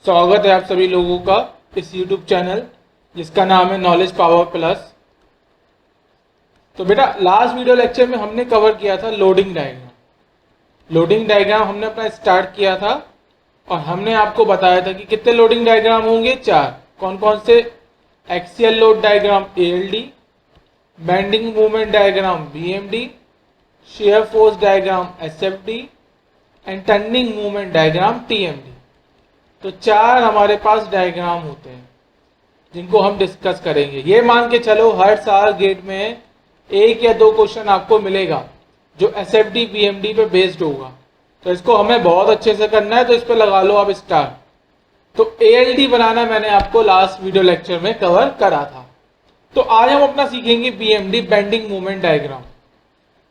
स्वागत है आप सभी लोगों का इस YouTube चैनल जिसका नाम है नॉलेज पावर प्लस। तो बेटा लास्ट वीडियो लेक्चर में हमने कवर किया था लोडिंग डायग्राम। लोडिंग डायग्राम हमने अपना स्टार्ट किया था और हमने आपको बताया था कि कितने लोडिंग डायग्राम होंगे, 4। कौन कौन से? Axial load diagram ALD, bending movement diagram BMD, shear force diagram SFD and turning movement diagram TMD। तो 4 हमारे पास डायग्राम होते हैं जिनको हम डिस्कस करेंगे। ये मान के चलो हर साल गेट में 1 या 2 क्वेश्चन आपको मिलेगा जो SFD BMD पे बेस्ड होगा, तो इसको हमें बहुत अच्छे से करना है। तो इस पे लगा लो आप स्टार। तो ALD बनाना मैंने आपको लास्ट वीडियो लेक्चर में कवर करा था। तो आज हम अपना सीखेंगे BMD बेंडिंग मूवमेंट डायग्राम।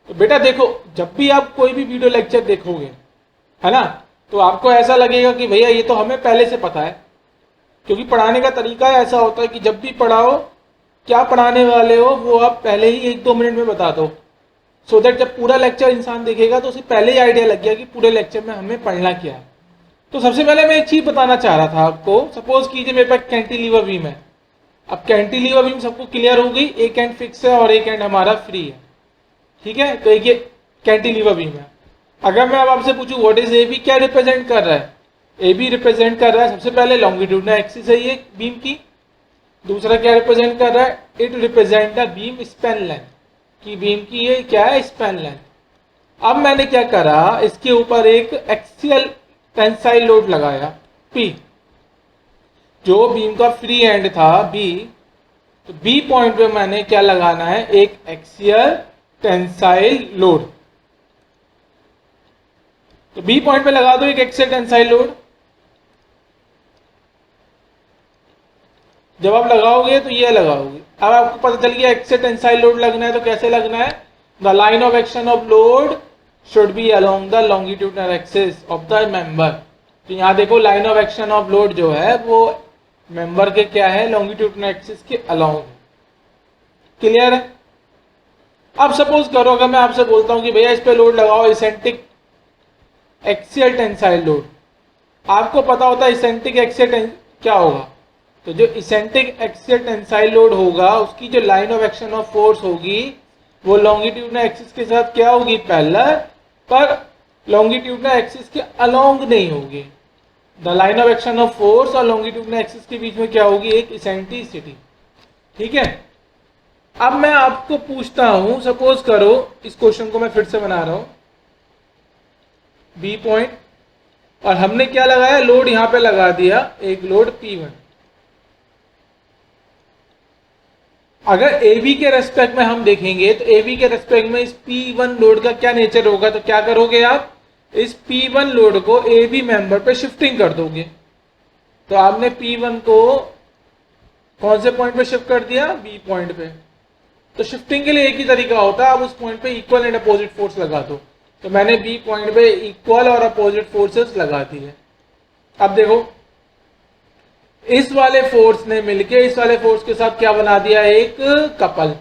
तो बेटा देखो, जब भी आप कोई भी वीडियो लेक्चर देखोगे, है ना, तो आपको ऐसा लगेगा कि भैया ये तो हमें पहले से पता है, क्योंकि पढ़ाने का तरीका ऐसा होता है कि जब भी पढ़ाओ, क्या पढ़ाने वाले हो वो आप पहले ही 1-2 मिनट में बता दो, सो दैट जब पूरा लेक्चर इंसान देखेगा तो उसे पहले ही आइडिया लग गया कि पूरे लेक्चर में हमें पढ़ना क्या है। तो सबसे पहले मैं एक चीज बताना चाह रहा था आपको। सपोज कीजिए मेरे पास कैंटिलीवर बीम है। अब कैंटिलीवर बीम सबको क्लियर हो गई, एक एंड फिक्स है और एक एंड हमारा फ्री है, ठीक है। तो एक ये कैंटिलीवर बीम है। अगर मैं अब आपसे पूछूं व्हाट इज AB, क्या रिप्रेजेंट कर रहा है? AB रिप्रेजेंट कर रहा है सबसे पहले लॉन्गिट्यूडनल एक्सिस है ये बीम की। दूसरा क्या रिप्रेजेंट कर रहा है? It represent the beam span length, कि बीम की ये क्या है? Span length. अब मैंने क्या करा, इसके ऊपर एक एक्सियल टेंसाइल लोड लगाया P, जो बीम का फ्री एंड था B। तो B पॉइंट पे मैंने क्या लगाना है? एक एक्सियल टेंसाइल लोड। तो B पॉइंट पे लगा दो एक एक्सियल टेंसाइल लोड। जब आप लगाओगे तो ये लगाओगे। अब आपको पता चल गया एक्सियल टेंसाइल लोड लगना है, तो कैसे लगना है? The line of action of load should be along the longitudinal axis of the member. तो यहां देखो, line of action of load जो है वो मेंबर के क्या है? लॉन्गिट्यूडनल एक्सिस के अलोंग। क्लियर है? अब सपोज करो, अगर मैं आपसे बोलता हूं कि भैया इस पे लोड लगाओ इसेंट्रिक एक्सियल टेंसाइल लोड, आपको पता होता है इसेंट्रिक एक्सियल क्या होगा? तो जो इसेंट्रिक एक्सियल टेंसाइल लोड होगा उसकी जो line of action of force होगी वो लॉन्गिट्यूडनल एक्सिस के साथ क्या होगी? पैरेलल, पर लॉन्गिट्यूडनल एक्सिस के अलोंग नहीं होगी। The line of action of force और लॉन्गिट्यूडनल एक्सिस के बीच में क्या होगी? एक इसेंट्रिसिटी, ठीक है। अब मैं आपको पूछता हूं, सपोज करो इस क्वेश्चन को मैं फिर से बना रहा हूं। B पॉइंट और हमने क्या लगाया? लोड यहां पे लगा दिया, एक लोड P1। अगर AB के रेस्पेक्ट में हम देखेंगे तो AB के रेस्पेक्ट में इस P1 लोड का क्या नेचर होगा? तो क्या करोगे आप? इस P1 लोड को AB मेंबर पे शिफ्टिंग कर दोगे। तो आपने P1 को कौन से पॉइंट पे शिफ्ट कर दिया? B पॉइंट पे। तो शिफ्टिंग के लिए एक ही तरीका होता है, आप उस पॉइंट पे इक्वल एंड अपोजिट फोर्स लगा दो। तो मैंने B पॉइंट पे इक्वल और अपोजिट फोर्सेस लगा दी है। अब देखो, इस वाले फोर्स ने मिलके इस वाले फोर्स के साथ क्या बना दिया? एक कपल।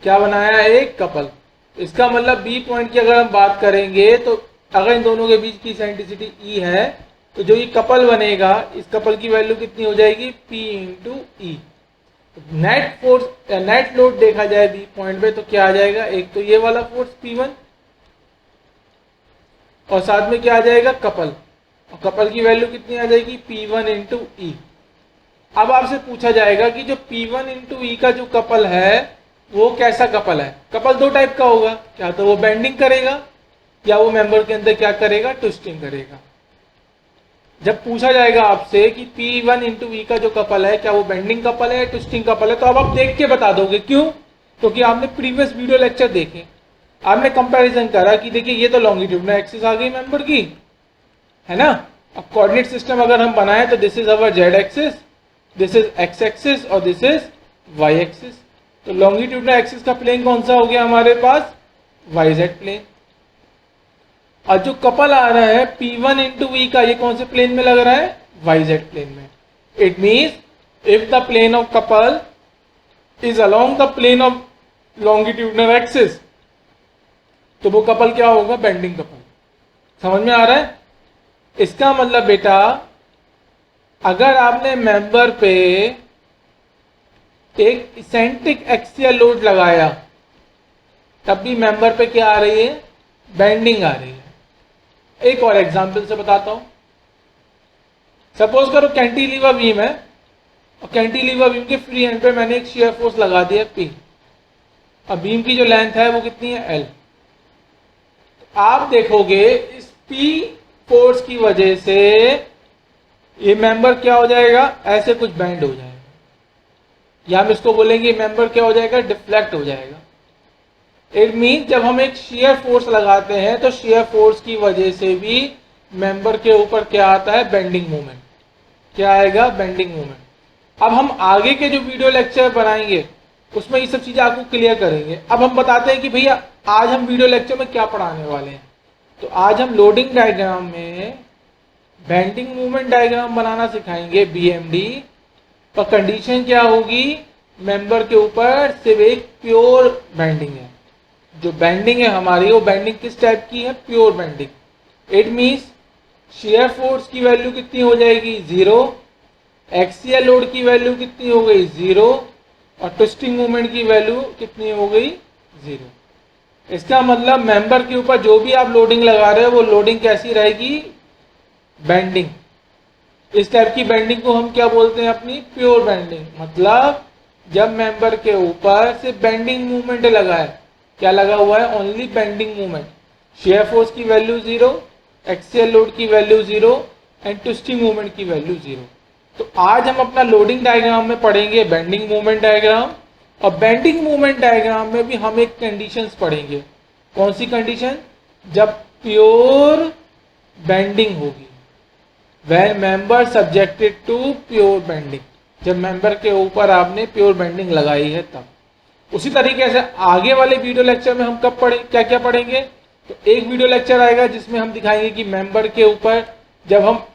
क्या बनाया? एक कपल। इसका मतलब B पॉइंट की अगर हम बात करेंगे तो अगर इन दोनों के बीच की इसेंट्रिसिटी E है, तो जो ये कपल बनेगा, इस कपल की वैल्यू कितनी हो जाएगी? P into E। Net force, net load देखा जाए B पॉइंट पे तो क्या आ जाएगा? एक तो ये वाला फोर्स P1 और साथ में क्या आ जाएगा? कपल। और कपल की वैल्यू कितनी आ जाएगी? P1 into E। अब आपसे पूछा जाएगा कि जो P1 इंटू E का जो कपल है वो कैसा कपल है? कपल 2 टाइप का होगा, क्या तो वो बेंडिंग करेगा या वो मेंबर के अंदर क्या करेगा? ट्विस्टिंग करेगा। जब पूछा जाएगा आपसे कि P1 इंटू E का जो कपल है क्या वो बेंडिंग कपल है या ट्विस्टिंग कपल है, तो अब आप देख के बता दोगे। क्यों? क्योंकि आपने प्रीवियस वीडियो लेक्चर देखे, आपने कंपैरिजन करा कि देखिए ये तो लॉन्गिट्यूडनल एक्सिस आ गई मेंबर की, है ना। अब कोऑर्डिनेट सिस्टम अगर हम बनाए तो this is our Z axis, this is X axis और दिस इज वाई एक्सिस। तो लॉन्गिट्यूडनल एक्सिस का प्लेन कौन सा हो गया हमारे पास? YZ plane. और जो कपल आ रहा है P1 इंटू E का, ये कौन से प्लेन में लग रहा है? YZ प्लेन में। It means if the plane of couple is along the plane of longitudinal axis, तो वो कपल क्या होगा? Bending couple. समझ में आ रहा है? इसका मतलब बेटा अगर आपने मेंबर पे एक इसेंट्रिक एक्सियल लोड लगाया तब भी मेंबर पे क्या आ रही है, बेंडिंग आ रही है। एक और एग्जांपल से बताता हूं। सपोज करो कैंटिलीवर बीम है और कैंटिलीवर बीम के फ्री एंड पे मैंने एक शियर फोर्स लगा दिया P, और बीम की जो लेंथ है वो कितनी है, L। आप देखोगे इस P फोर्स की वजह से ये मेंबर क्या हो जाएगा, ऐसे कुछ बेंड हो जाएगा, या हम इसको बोलेंगे मेंबर क्या हो जाएगा, डिफ्लेक्ट हो जाएगा। इट मीन जब हम एक शियर फोर्स लगाते हैं तो शियर फोर्स की वजह से भी मेंबर के ऊपर क्या आता है, बेंडिंग मोमेंट। क्या आएगा, बेंडिंग मोमेंट। अब हम आगे के जो वीडियो लेक्चर बनाएंगे उसमें ये सब चीजें आपको क्लियर करेंगे। अब हम बताते हैं कि भैया आज हम वीडियो लेक्चर में क्या पढ़ाने वाले हैं। तो आज हम लोडिंग डायग्राम में बेंडिंग मूवमेंट डायग्राम बनाना सिखाएंगे, BMD। और कंडीशन क्या होगी, मेंबर के ऊपर सिर्फ एक प्योर बेंडिंग है। जो बेंडिंग है हमारी, वो बेंडिंग किस टाइप की है, pure bending. It means shear force की वैल्यू कितनी हो जाएगी, 0। एक्सियल लोड की वैल्यू कितनी हो गई, 0। और ट्विस्टिंग मूवमेंट की वैल्यू कितनी हो गई, 0। इसका मतलब मेंबर के ऊपर जो भी आप लोडिंग लगा रहे हो वो लोडिंग कैसी रहेगी, बेंडिंग। इस टाइप की बेंडिंग को हम क्या बोलते हैं, अपनी प्योर बेंडिंग। मतलब जब मेंबर के ऊपर सिर्फ बेंडिंग मूवमेंट लगा है, क्या लगा हुआ है, only bending movement. Shear force की वैल्यू 0, एक्सियल लोड की वैल्यू 0 एंड ट्विस्टिंग मूवमेंट की वैल्यू 0। तो आज हम अपना लोडिंग डायग्राम में पढ़ेंगे बेंडिंग मूवमेंट डायग्राम। और बेंडिंग मूवमेंट डायग्राम में भी हम एक कंडीशंस पढ़ेंगे। कौन सी कंडीशन, जब प्योर बेंडिंग होगी, when member subjected to pure bending, जब मेंबर के ऊपर आपने प्योर बेंडिंग लगाई है तब। उसी तरीके से आगे वाले वीडियो लेक्चर में हम कब पढ़ेंगे, क्या क्या पढ़ेंगे। तो एक वीडियो लेक्चर आएगा जिसमें हम दिखाएंगे कि मेंबर के ऊपर जब हम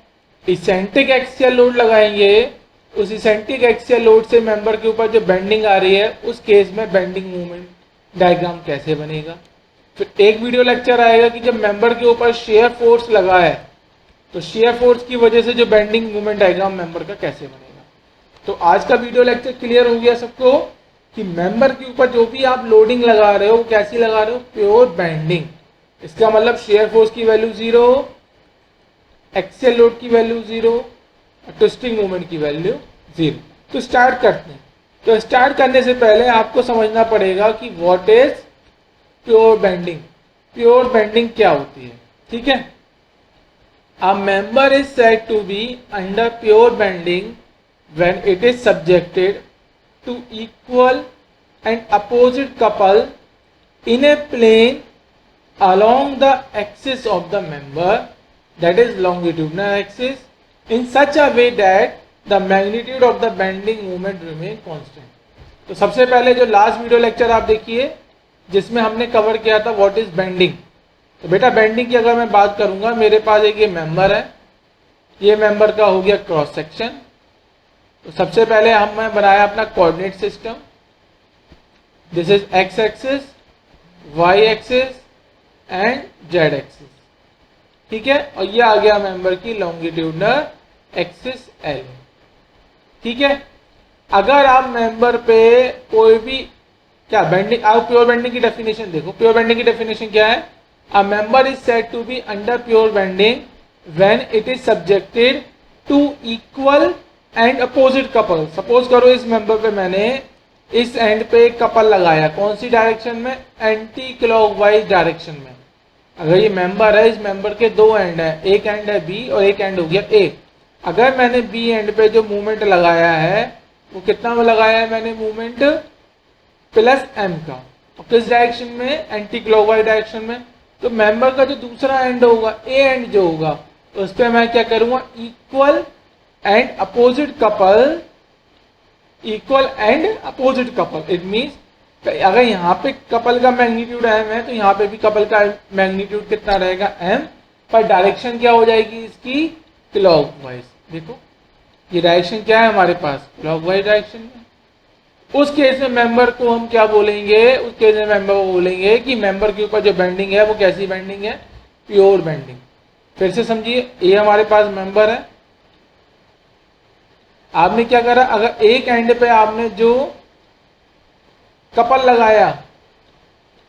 इसेंट्रिक एक्सियल लोड लगाएंगे, उस इसेंट्रिक एक्सियल लोड से मेंबर के ऊपर जो बेंडिंग आ रही है उस केस में बेंडिंग मूवमेंट डायग्राम कैसे बनेगा। फिर एक वीडियो लेक्चर आएगा कि जब मेंबर के ऊपर शेयर फोर्स लगा है तो शेयर फोर्स की वजह से जो बेंडिंग मूवमेंट डायग्राम मेंबर का कैसे बनेगा। तो आज का वीडियो लेक्चर क्लियर हो गया सबको कि मेंबर के ऊपर जो भी आप लोडिंग लगा रहे हो वो कैसी लगा रहे हो, प्योर बेंडिंग। इसका मतलब शेयर फोर्स की वैल्यू 0, एक्सियल लोड की वैल्यू 0, ट्विस्टिंग मूवमेंट की वैल्यू 0। तो स्टार्ट करते हैं। तो स्टार्ट करने से पहले आपको समझना पड़ेगा कि what is pure bending. Pure bending क्या होती है, ठीक है। A member is said to be under pure bending when it is subjected to equal and opposite couple in a plane along the axis of the member, that is longitudinal axis, in such a way that the magnitude of the bending moment remain constant। तो सबसे पहले जो last video lecture आप देखिए जिसमें हमने cover किया था व्हाट इज बेंडिंग। तो बेटा बेंडिंग की अगर मैं बात करूंगा, मेरे पास एक ये मेंबर है, ये मेंबर का हो गया क्रॉस सेक्शन। तो सबसे पहले हमने बनाया अपना coordinate system. This is X axis, Y axis and Z axis, ठीक है। और ये आ गया मेंबर की लॉन्गिट्यूडनल एक्सिस एल, ठीक है। अगर आप मेंबर पे कोई भी क्या बेंडिंग, आप प्योर बेंडिंग की डेफिनेशन देखो। प्योर बेंडिंग की डेफिनेशन क्या है, a member is said to be under pure bending when it is subjected to equal and opposite couple। Suppose करो इस मेंबर पे मैंने इस एंड पे एक कपल लगाया, कौन सी डायरेक्शन में, एंटी क्लॉकवाइज डायरेक्शन में। अगर ये मेंबर है, इस मेंबर के दो एंड है, एक एंड है बी और एक एंड हो गया ए। अगर मैंने बी एंड पे जो मूवमेंट लगाया है वो कितना में लगाया है मैंने, मूवमेंट प्लस एम का, और किस डायरेक्शन में, एंटी क्लॉकवाइज डायरेक्शन में। तो मेंबर का जो दूसरा एंड होगा, ए एंड जो होगा, उस पर मैं क्या करूंगा, equal and opposite couple, equal and opposite couple. It means अगर यहाँ पे कपल का मैग्नीट्यूड एम है तो यहाँ पे भी कपल का मैग्नीट्यूड कितना रहेगा, एम, पर डायरेक्शन क्या हो जाएगी इसकी, क्लॉकवाइज। देखो ये डायरेक्शन क्या है हमारे पास, क्लॉकवाइज डायरेक्शन में। उस केस में मेंबर को हम क्या बोलेंगे, उस केस में मेंबर को बोलेंगे कि मेंबर के ऊपर जो बेंडिंग है वो कैसी बेंडिंग है, प्योर बेंडिंग। फिर से समझिए, ये हमारे पास मेंबर है, आपने क्या करा, अगर एक एंड पे आपने जो कपल लगाया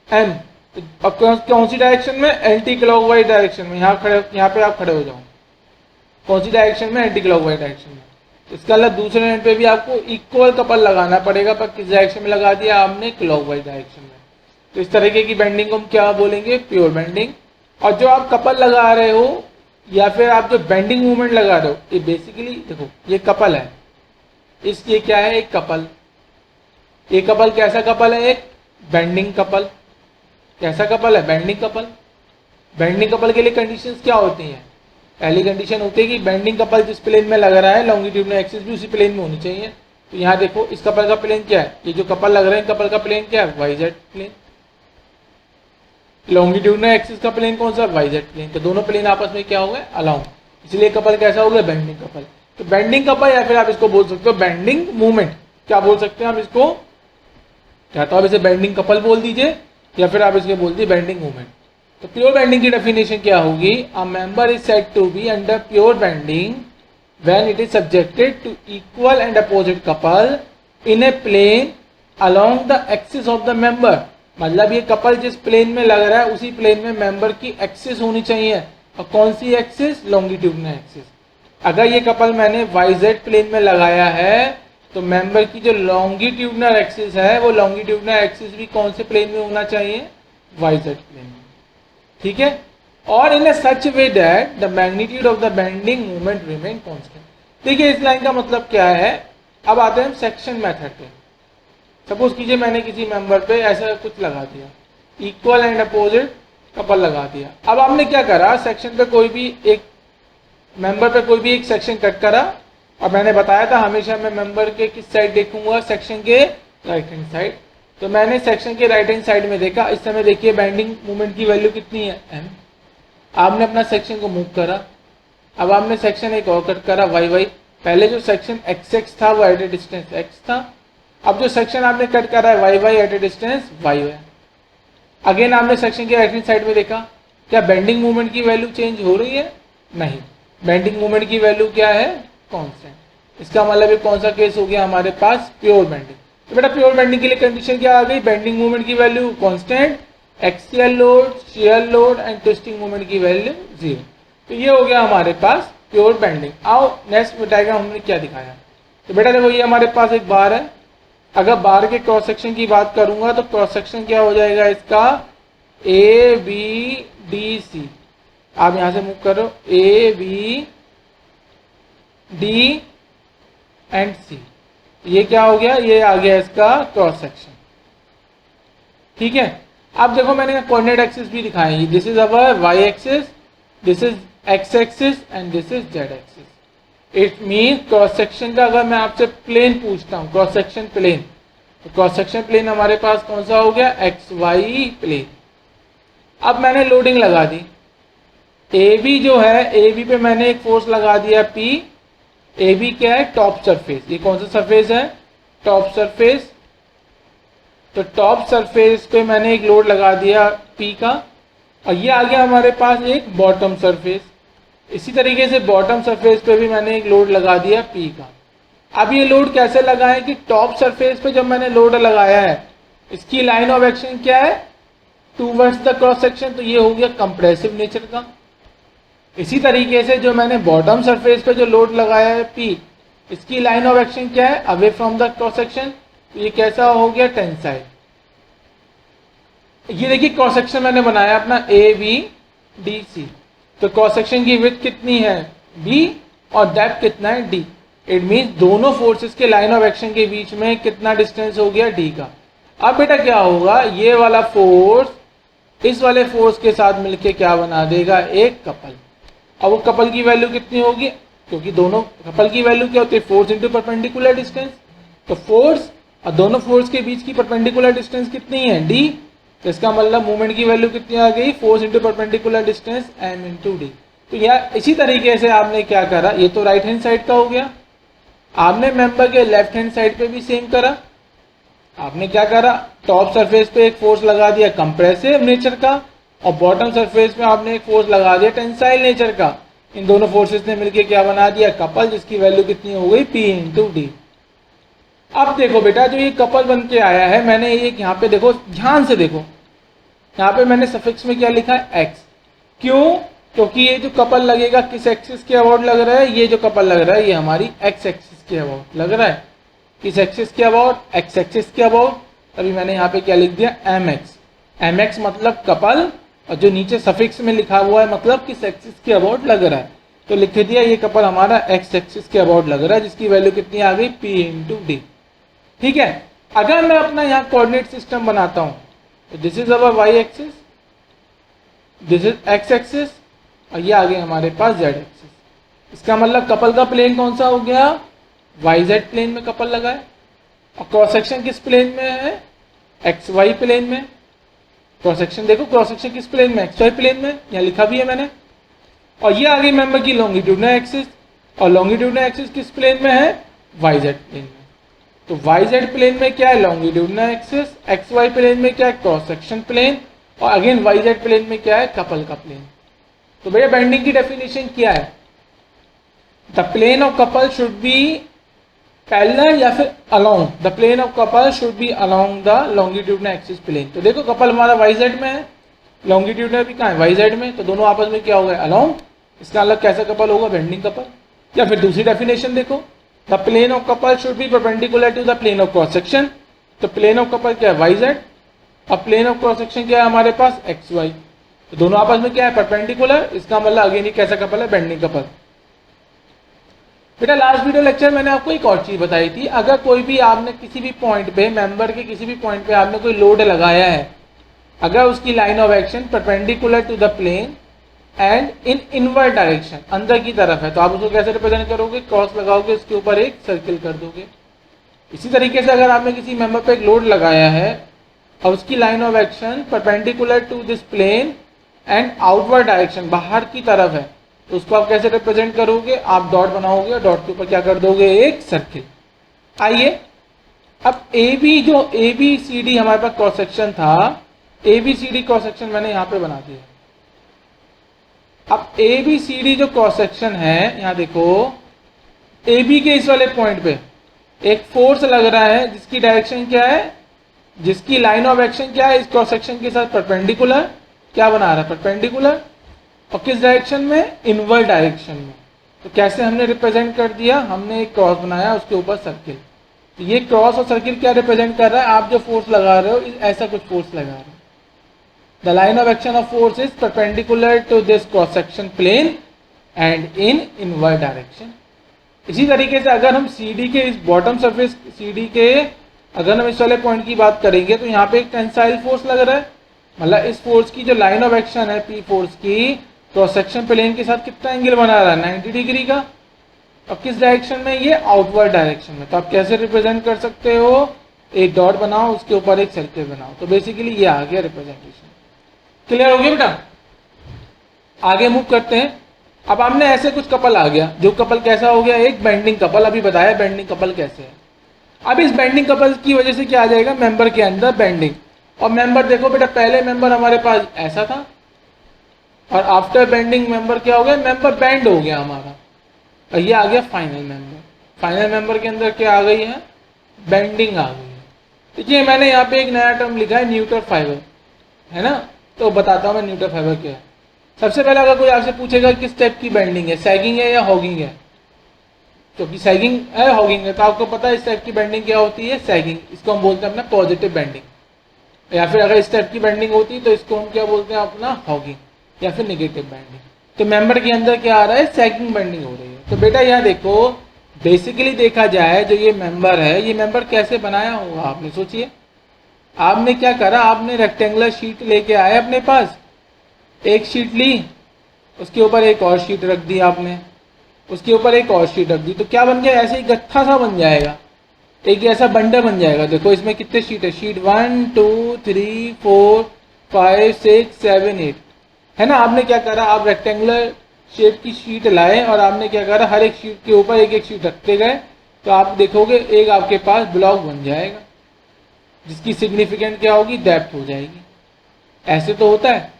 एम, तो कौन सी डायरेक्शन में, एंटी क्लॉकवाइज डायरेक्शन में, यहाँ पे आप खड़े हो जाओ, कौन सी डायरेक्शन में, एंटी क्लॉकवाइज डायरेक्शन में। इसका मतलब दूसरे एंड पे भी आपको इक्वल कपल लगाना पड़ेगा, पर किस डायरेक्शन में लगा दिया आपने, क्लॉकवाइज डायरेक्शन में। तो इस तरीके की बेंडिंग को हम क्या बोलेंगे, प्योर बेंडिंग। और जो आप कपल लगा रहे हो या फिर आप जो बेंडिंग मूवमेंट लगा रहे हो, ये बेसिकली देखो ये कपल है, ये क्या है, एक कपल। ये कपल कैसा कपल है, एक बेंडिंग कपल। कैसा कपल है, बेंडिंग कपल। बेंडिंग कपल के लिए कंडीशंस क्या होती हैं, पहली कंडीशन होती है कि बेंडिंग कपल जिस प्लेन में लग रहा है लॉन्गिट्यूडिनल एक्सिस भी उसी प्लेन में होनी चाहिए। तो यहाँ देखो इस कपल का प्लेन क्या है, ये जो कपल लग रहे हैं कपल का प्लेन क्या है, Y Z plane. Longitudinal axis का प्लेन कौन सा, वाई जेड प्लेन। तो दोनों प्लेन आपस में क्या हो गए, अलाउंग, इसलिए कपल कैसा हो गया, बेंडिंग कपल। तो बेंडिंग कपल, या फिर आप इसको बोल सकते हो बेंडिंग मूवमेंट, क्या बोल सकते हैं आप इसको, या तो आप इसे बेंडिंग कपल बोल दीजिए या फिर आप इसके बोल दीजिए बेंडिंग मूवमेंट। तो प्योर बेंडिंग की डेफिनेशन क्या होगी, a member is said to be under pure bending when it is subjected to equal and opposite couple in a plane along the axis of the member. मतलब ये couple जिस plane में लग रहा है उसी प्लेन में मेंबर की एक्सिस होनी चाहिए, और कौन सी एक्सिस, लॉन्गिट्यूडिनल एक्सिस। अगर ये कपल मैंने वाई जेड प्लेन में लगाया है तो मेंबर की जो लॉन्गिट्यूडिनल एक्सिस है वो लॉन्गिट्यूडिनल एक्सिस भी कौन से प्लेन में होना चाहिए, वाई जेड प्लेन में। ठीक है, और in a such way that the magnitude of the bending movement remain constant. देखिए इस लाइन का मतलब क्या है। अब आते हैं हम सेक्शन मेथड पे। सपोज कीजिए मैंने किसी मेंबर पे ऐसा कुछ लगा दिया, इक्वल एंड अपोजिट कपल लगा दिया। अब आपने क्या करा, सेक्शन पे कोई भी एक मेंबर पे कोई भी एक सेक्शन कट करा, और मैंने बताया था हमेशा मैं मेंबर के किस साइड देखूंगा, सेक्शन के राइट हैंड साइड। तो मैंने सेक्शन के राइट हैंड साइड में देखा, इस समय देखिए बेंडिंग मोमेंट की वैल्यू कितनी है, एम। आपने अपना सेक्शन को मूव करा, अब आपने सेक्शन एक और कट करा, वाई वाई। पहले जो सेक्शन एक्स एक्स था वो एट ए डिस्टेंस एक्स था, अब जो सेक्शन आपने कट करा है Y Y at a distance Y है। अगेन आपने सेक्शन के राइट हैंड साइड में देखा, क्या बेंडिंग मूवमेंट की वैल्यू चेंज हो रही है, नहीं, बेंडिंग मूवमेंट की वैल्यू क्या है, कांस्टेंट। इसका मतलब ये कौन सा केस हो गया हमारे पास, प्योर बेंडिंग। तो बेटा प्योर बेंडिंग के लिए कंडीशन क्या आ गई, बेंडिंग मूवमेंट की value constant, axial load, shear load and twisting movement की वैल्यू 0। तो ये हो गया हमारे पास प्योर बेंडिंग। आओ नेक्स्ट डायग्राम हमने क्या दिखाया। तो बेटा देखो ये हमारे पास एक बार है, अगर बार के क्रॉस सेक्शन की बात करूंगा तो क्रॉस सेक्शन क्या हो जाएगा इसका, ए बी डी सी। आप यहां से मूव करो, ए बी डी एंड सी, ये क्या हो गया, ये आ गया इसका क्रॉस सेक्शन। ठीक है, अब देखो मैंने कोऑर्डिनेट एक्सिस भी दिखाई है, this is our Y axis, this is X axis and this is Z axis. It mean cross section का अगर मैं आपसे प्लेन पूछता हूं, क्रॉस सेक्शन प्लेन, तो क्रॉस सेक्शन प्लेन हमारे पास कौन सा हो गया, एक्स वाई प्लेन। अब मैंने लोडिंग लगा दी, ए बी जो है, ए बी पे मैंने एक फोर्स लगा दिया पी। ए बी क्या है, टॉप सरफेस, ये कौन सा सरफेस है, टॉप सरफेस। तो टॉप सरफेस पे मैंने एक लोड लगा दिया पी का, और ये आ गया हमारे पास एक बॉटम सरफेस। इसी तरीके से बॉटम सरफेस पे भी मैंने एक लोड लगा दिया पी का। अब ये लोड कैसे लगाएं कि टॉप सरफेस पे जब मैंने लोड लगाया है इसकी लाइन ऑफ एक्शन क्या है, टूवर्ड्स द क्रॉस सेक्शन, तो ये हो गया कंप्रेसिव नेचर का। इसी तरीके से जो मैंने बॉटम सरफेस पे जो लोड लगाया है पी, इसकी लाइन ऑफ एक्शन क्या है, away from the cross section, तो ये कैसा हो गया, टेंसाइल। ये देखिए क्रॉस सेक्शन मैंने बनाया अपना ए बी डी सी। तो क्रॉस सेक्शन की विड्थ कितनी है, बी, और डेप्थ कितना है, डी। इट मीन्स दोनों फोर्सेस के लाइन ऑफ एक्शन के बीच में कितना डिस्टेंस हो गया, डी का। अब बेटा क्या होगा, ये वाला फोर्स इस वाले फोर्स के साथ मिलके क्या बना देगा, एक कपल। अब वो कपल की वैल्यू कितनी होगी, क्योंकि दोनों कपल की वैल्यू क्या होती है, फोर्स इंटू परपेंडिकुलर डिस्टेंस। तो फोर्स और दोनों फोर्स के बीच की परपेंडिकुलर डिस्टेंस कितनी है, डी। तो इसका मतलब मूवमेंट की वैल्यू कितनी आ गई, force into perpendicular distance M into D. तो यह इसी तरीके से आपने क्या करा, ये तो राइट हैंड साइड का हो गया, आपने मेंबर के लेफ्ट हैंड साइड पे भी सेम करा। आपने क्या करा, टॉप सरफेस पे एक फोर्स लगा दिया कंप्रेसिव नेचर का, और बॉटम सरफेस पे आपने एक फोर्स लगा दिया टेंसाइल नेचर का। इन दोनों फोर्सेस ने मिलकर क्या बना दिया, कपल, जिसकी वैल्यू कितनी हो गई, P इंटू डी। अब देखो बेटा, जो ये कपल बन के आया है, मैंने एक यहाँ पे देखो, ध्यान से देखो, यहाँ पे मैंने सफिक्स में क्या लिखा है, एक्स। क्यों? क्योंकि ये जो कपल लगेगा किस एक्सिस के अबाउट लग रहा है, ये जो कपल लग रहा है ये हमारी एक्स एक्सिस के अबाउट लग रहा है। किस एक्सिस के अबाउट, एक्स एक्सिस के अबाउट। अभी मैंने यहाँ पे क्या लिख दिया, एम एक्स। एम एक्स मतलब कपल, और जो नीचे सफिक्स में लिखा हुआ है मतलब किस एक्सिस के अबाउट लग रहा है, तो लिख दिया ये कपल हमारा एक्स एक्सिस के अबाउट लग रहा है, जिसकी वैल्यू कितनी आ गई, P इंटू डी। ठीक है। अगर मैं अपना यहाँ कोऑर्डिनेट सिस्टम बनाता हूँ, तो this is our Y axis, this is X axis, और ये आ गए हमारे पास जेड एक्सिस। इसका मतलब कपल का प्लेन कौन सा हो गया, वाई जेड प्लेन में कपल लगा है। और क्रॉस सेक्शन किस प्लेन में है, एक्स वाई प्लेन में। क्रॉस सेक्शन देखो, क्रॉस सेक्शन किस प्लेन में, एक्स वाई प्लेन में, यहाँ लिखा भी है मैंने। और ये आ गई मेंबर की लॉन्गिट्यूडनल एक्सिस, और लॉन्गिट्यूडनल एक्सिस किस प्लेन में है, वाई जेड प्लेन में। तो वाई जेड प्लेन में क्या है, longitudinal axis, X Y plane में क्या है, क्रॉस सेक्शन प्लेन, और अगेन वाई जेड प्लेन में क्या है, कपल का प्लेन। तो भैया बेंडिंग की डेफिनेशन क्या है, the plane of couple should be parallel या फिर along, the plane of couple should be along the longitudinal axis plane. तो देखो कपल हमारा वाई जेड में है, लॉन्गिट्यूडनल भी कहाँ है, वाई जेड में, तो दोनों आपस में क्या होगा, अलोंग। इसका अलग कैसा कपल होगा, बेंडिंग कपल। या फिर दूसरी डेफिनेशन देखो, the plane of couple should be perpendicular to the plane of cross section. तो प्लेन ऑफ कपल क्या है, वाई जेड, और प्लेन ऑफ क्रॉस सेक्शन क्या है हमारे पास, एक्स वाई। तो दोनों आपस में क्या है, परपेंडिकुलर। इसका मतलब अगेन ये कैसा कपल है, बेंडिंग कपल। बेटा लास्ट वीडियो लेक्चर मैंने आपको एक और चीज बताई थी, अगर कोई भी आपने किसी भी पॉइंट पे, मेंबर के किसी भी पॉइंट पे आपने कोई लोड लगाया है, अगर उसकी line of action perpendicular to the plane and in inward direction, अंदर की तरफ है, तो आप उसको कैसे रिप्रेजेंट करोगे, क्रॉस लगाओगे, उसके ऊपर एक सर्किल कर दोगे। इसी तरीके से अगर आपने किसी मेंबर पे एक लोड लगाया है और उसकी line of action perpendicular to this plane and outward direction, बाहर की तरफ है, तो उसको आप कैसे रिप्रेजेंट करोगे, आप डॉट बनाओगे और डॉट के ऊपर क्या कर दोगे, एक सर्किल। आइए अब ए बी सी डी हमारे पास क्रॉस सेक्शन था, A B C D cross section मैंने यहाँ पे बना दिया। अब ए बी सी डी जो क्रॉस सेक्शन है, यहाँ देखो ए बी के इस वाले पॉइंट पे एक फोर्स लग रहा है, जिसकी डायरेक्शन क्या है, जिसकी लाइन ऑफ एक्शन क्या है, इस क्रॉस सेक्शन के साथ परपेंडिकुलर, क्या बना रहा है, परपेंडिकुलर, और किस डायरेक्शन में, इनवर्ड डायरेक्शन में। तो कैसे हमने रिप्रेजेंट कर दिया, हमने एक क्रॉस बनाया, उसके ऊपर सर्किल। तो ये क्रॉस और सर्किल क्या रिप्रेजेंट कर रहा है, आप जो फोर्स लगा रहे हो ऐसा कुछ फोर्स लगा रहे हो। The line of action of force is perpendicular to this cross section plane and in inward direction. इसी तरीके से अगर हम CD के इस बॉटम सरफेस CD के, अगर हम इस वाले पॉइंट की बात करेंगे, तो यहाँ पे एक टेंसाइल फोर्स लग रहा है, मतलब इस फोर्स की जो लाइन ऑफ एक्शन है P फोर्स की, क्रॉस सेक्शन प्लेन के साथ कितना एंगल बना रहा है, 90 डिग्री का। अब किस डायरेक्शन में, ये आउटवर्ड डायरेक्शन में। तो आप कैसे रिप्रेजेंट कर सकते हो, एक डॉट बनाओ, उसके ऊपर एक सर्किल बनाओ। तो बेसिकली ये आ गया रिप्रेजेंटेशन। क्लियर हो गया बेटा, आगे मूव करते हैं। अब आपने ऐसे कुछ कपल आ गया, जो कपल कैसा हो गया, एक बेंडिंग कपल। अभी बताया बेंडिंग कपल कैसे है। अब इस बेंडिंग कपल की वजह से क्या आ जाएगा, मेंबर के अंदर बेंडिंग। और मेंबर देखो बेटा, पहले मेंबर हमारे पास ऐसा था, और आफ्टर बेंडिंग मेंबर क्या हो गया, मेंबर बेंड हो गया हमारा, और ये आ गया फाइनल मेंबर। फाइनल मेंबर के अंदर क्या आ गई है, बेंडिंग आ गई है। देखिए मैंने यहाँ पे एक नया टर्म लिखा है, न्यूट्रल फाइबर, है ना। तो बताता हूँ मैं न्यूट्रल फाइबर क्या है। सबसे पहले अगर कोई आपसे पूछेगा किस टाइप की बेंडिंग है, सैगिंग है या हॉगिंग है, क्योंकि सैगिंग है हॉगिंग है, तो आपको पता है इस टाइप की बेंडिंग क्या होती है, सैगिंग। इसको हम बोलते हैं अपना पॉजिटिव बेंडिंग। या फिर अगर इस टाइप की बेंडिंग होती है तो इसको हम क्या बोलते हैं, अपना हॉगिंग या फिर नेगेटिव बेंडिंग। तो मेंबर के अंदर क्या आ रहा है, सैगिंग बेंडिंग हो रही है। तो बेटा यहाँ देखो, बेसिकली देखा जाए जो ये मेंबर है, ये मेंबर कैसे बनाया होगा, आपने सोचिए। आपने क्या करा, आपने रेक्टेंगुलर शीट लेके आए अपने पास, एक शीट ली, उसके ऊपर एक और शीट रख दी आपने, उसके ऊपर एक और शीट रख दी, तो क्या बन गया, ऐसे ही गत्था सा बन जाएगा, एक ऐसा बंडल बन जाएगा। देखो इसमें कितने शीट है, शीट 1 2 3 4 5 6 7 8 है ना। आपने क्या करा, आप रेक्टेंगुलर शेप की शीट लाए और आपने क्या करा, हर एक शीट के ऊपर एक एक शीट रखते गए, तो आप देखोगे एक आपके पास ब्लॉक बन जाएगा, जिसकी सिग्निफिकेंट क्या होगी, डेप्थ हो जाएगी। ऐसे तो होता है।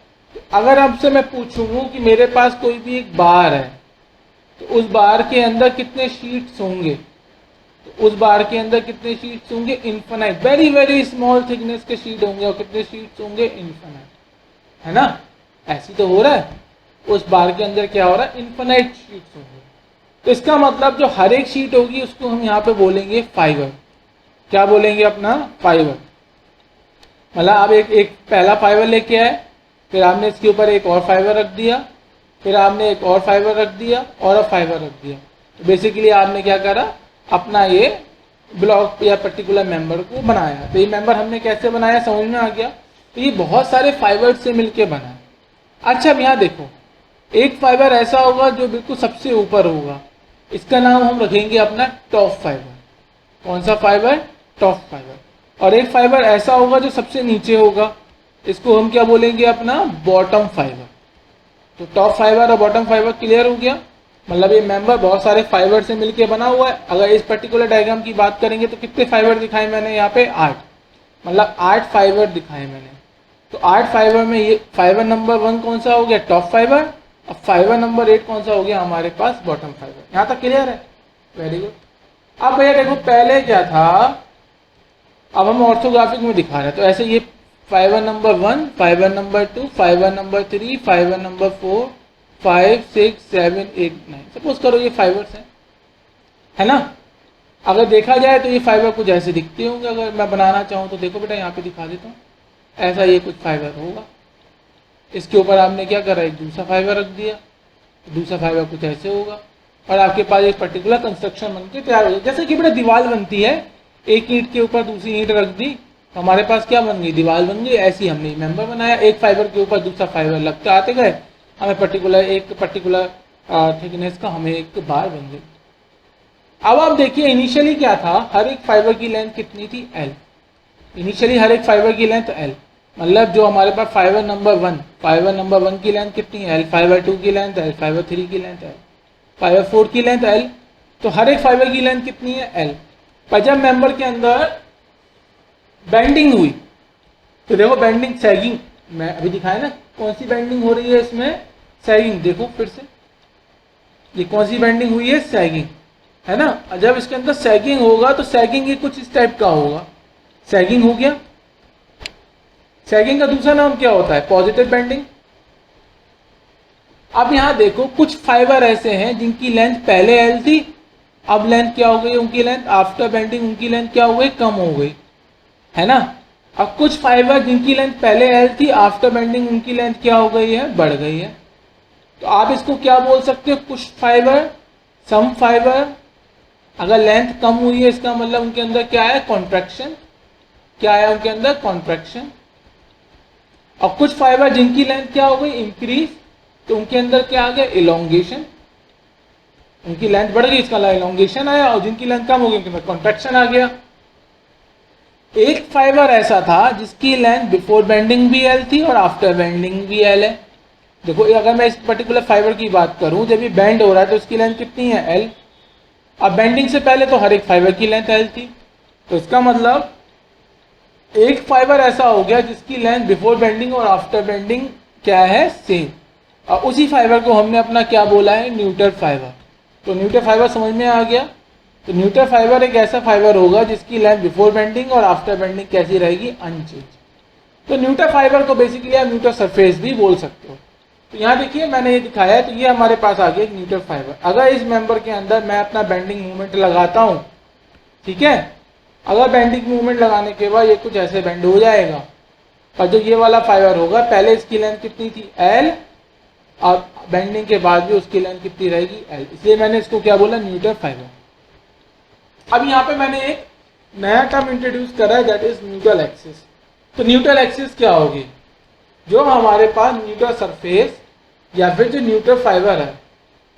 अगर आपसे मैं पूछूं कि मेरे पास कोई भी एक बार है, तो उस बार के अंदर कितने शीट्स होंगे, तो उस बार के अंदर कितने शीट्स होंगे, infinite, very very small thickness के शीट होंगे, और कितने शीट्स होंगे, इन्फिनाइट, है ना। ऐसी तो हो रहा है, उस बार के अंदर क्या हो रहा है, इन्फिनाइट शीट्स होंगे। तो इसका मतलब जो हर एक शीट होगी उसको हम यहाँ पे बोलेंगे फाइबर। क्या बोलेंगे अपना, फाइबर। मतलब आप एक पहला फाइबर लेके आए, फिर आपने इसके ऊपर एक और फाइबर रख दिया, फिर आपने एक और फाइबर रख दिया, और अब फाइबर रख दिया। तो बेसिकली आपने क्या करा, अपना ये ब्लॉक या पर्टिकुलर मेंबर को बनाया। तो ये मेंबर हमने कैसे बनाया, समझ में आ गया। तो ये बहुत सारे फाइबर से मिलके बना है। अच्छा अब यहाँ देखो, एक फाइबर ऐसा होगा जो बिल्कुल सबसे ऊपर होगा, इसका नाम हम रखेंगे अपना टॉप फाइबर। कौन सा फाइबर, टॉप फाइबर। और एक फाइबर ऐसा होगा जो सबसे नीचे होगा, इसको हम क्या बोलेंगे, अपना बॉटम फाइबर। तो टॉप फाइबर और बॉटम फाइबर क्लियर हो गया। मतलब ये मेंबर बहुत सारे फाइबर से मिलके बना हुआ है। अगर इस पर्टिकुलर डायग्राम की बात करेंगे तो कितने फाइबर दिखाए मैंने यहाँ पे, 8, मतलब 8 फाइबर दिखाए मैंने। तो 8 फाइबर में ये फाइबर नंबर 1 कौन सा हो गया, टॉप फाइबर। अब फाइबर नंबर 8 कौन सा हो गया हमारे पास, बॉटम फाइबर। यहाँ तक क्लियर है, वेरी गुड। अब भैया देखो पहले क्या था, अब हम ऑर्थोग्राफिक में दिखा रहे हैं। तो ऐसे ये fibre number 1, fibre number 2, fibre number 3, fibre number 4, 5, 6, 7, 8, 9, suppose करो ये फाइबर्स हैं, है ना। अगर देखा जाए तो ये फाइबर कुछ ऐसे दिखते होंगे। अगर मैं बनाना चाहूँ तो देखो बेटा यहाँ पे दिखा देता हूँ, ऐसा ये कुछ फाइबर होगा। इसके ऊपर आपने क्या करा, एक दूसरा फाइबर रख दिया, दूसरा फाइबर कुछ ऐसे होगा, और आपके पास एक पर्टिकुलर कंस्ट्रक्शन बन के तैयार हो जाए। जैसे कि बेटा दीवार बनती है, एक ईंट के ऊपर दूसरी ईंट रख दी तो हमारे पास क्या बन गई, दीवार बन गई। ऐसी हमने मेंबर बनाया, एक फाइबर के ऊपर दूसरा फाइबर लगते आते गए, हमें एक पर्टिकुलर थिकनेस का हमें एक बार बन गई। अब आप देखिए इनिशियली क्या था, हर एक फाइबर की लेंथ कितनी थी, L। इनिशियली हर एक फाइबर की लेंथ L, मतलब जो हमारे पास फाइबर नंबर 1 की लेंथ कितनी है, L। फाइबर 2 की लेंथ L, फाइबर 3 की लेंथ L, फाइबर 4 की लेंथ L। तो हर एक फाइबर की लेंथ कितनी है, L। पर जब मेंबर के अंदर बेंडिंग हुई तो देखो बेंडिंग, सैगिंग, मैं अभी दिखाया ना कौन सी बेंडिंग हो रही है इसमें, सैगिंग। देखो फिर से ये कौन सी बेंडिंग हुई है, सैगिंग, है ना। जब इसके अंदर सैगिंग होगा तो सैगिंग ये कुछ इस टाइप का होगा, सैगिंग हो गया। सैगिंग का दूसरा नाम क्या होता है, पॉजिटिव बेंडिंग। अब यहां देखो कुछ फाइबर ऐसे हैं जिनकी लेंथ पहले L थी, अब लेंथ क्या हो गई उनकी लेंथ, आफ्टर बेंडिंग उनकी लेंथ क्या हो गई, कम हो गई, है ना। अब कुछ फाइबर जिनकी लेंथ पहले L थी, आफ्टर बेंडिंग उनकी लेंथ क्या हो गई है, बढ़ गई है। तो आप इसको क्या बोल सकते हो, कुछ फाइबर, सम फाइबर। अगर लेंथ कम हुई है इसका मतलब उनके अंदर क्या है, कॉन्ट्रैक्शन। क्या है उनके अंदर, कॉन्ट्रैक्शन। और कुछ फाइबर जिनकी लेंथ क्या हो गई, इंक्रीज, तो उनके अंदर क्या आ गया, इलोंगेशन। उनकी लेंथ बढ़ गई, इसका इलोंगेशन आया। और जिनकी लेंथ कम हो गई उनके अंदर कॉन्ट्रैक्शन आ गया। एक फाइबर ऐसा था जिसकी लेंथ बिफोर बेंडिंग भी L थी और आफ्टर बेंडिंग भी L है। देखो अगर मैं इस पर्टिकुलर फाइबर की बात करूं, जब ये बेंड हो रहा है तो इसकी लेंथ कितनी है, L। अब बेंडिंग से पहले तो हर एक फाइबर की लेंथ L थी, तो इसका मतलब एक फाइबर ऐसा हो गया जिसकी लेंथ बिफोर बेंडिंग और आफ्टर बेंडिंग क्या है, सेम। और उसी फाइबर को हमने अपना क्या बोला है, न्यूट्रल फाइबर। तो न्यूट्रल फाइबर समझ में आ गया। तो न्यूट्रल फाइबर एक ऐसा फाइबर होगा जिसकी लेंथ बिफोर बेंडिंग और आफ्टर बेंडिंग कैसी रहेगी, अनचेंज। तो न्यूट्रल फाइबर को बेसिकली आप न्यूट्रल सरफेस भी बोल सकते हो। तो यहाँ देखिए मैंने ये दिखाया है, तो ये हमारे पास आ गया एक न्यूट्रल फाइबर। अगर इस मेंबर के अंदर मैं अपना बेंडिंग मूवमेंट लगाता हूँ, ठीक है, अगर बेंडिंग मूवमेंट लगाने के बाद ये कुछ ऐसे बेंड हो जाएगा, और जो ये वाला फाइबर होगा पहले इसकी लेंथ कितनी थी, L, और बेंडिंग के बाद भी उसकी लेंथ कितनी रहेगी, L। इसलिए मैंने इसको क्या बोला, न्यूट्रल फाइबर। अब यहाँ पे मैंने एक नया टर्म इंट्रोड्यूस करा है, दैट इज न्यूट्रल एक्सिस। तो न्यूट्रल एक्सिस क्या होगी, जो हमारे पास न्यूट्रल सरफेस या फिर जो न्यूट्रल फाइबर है,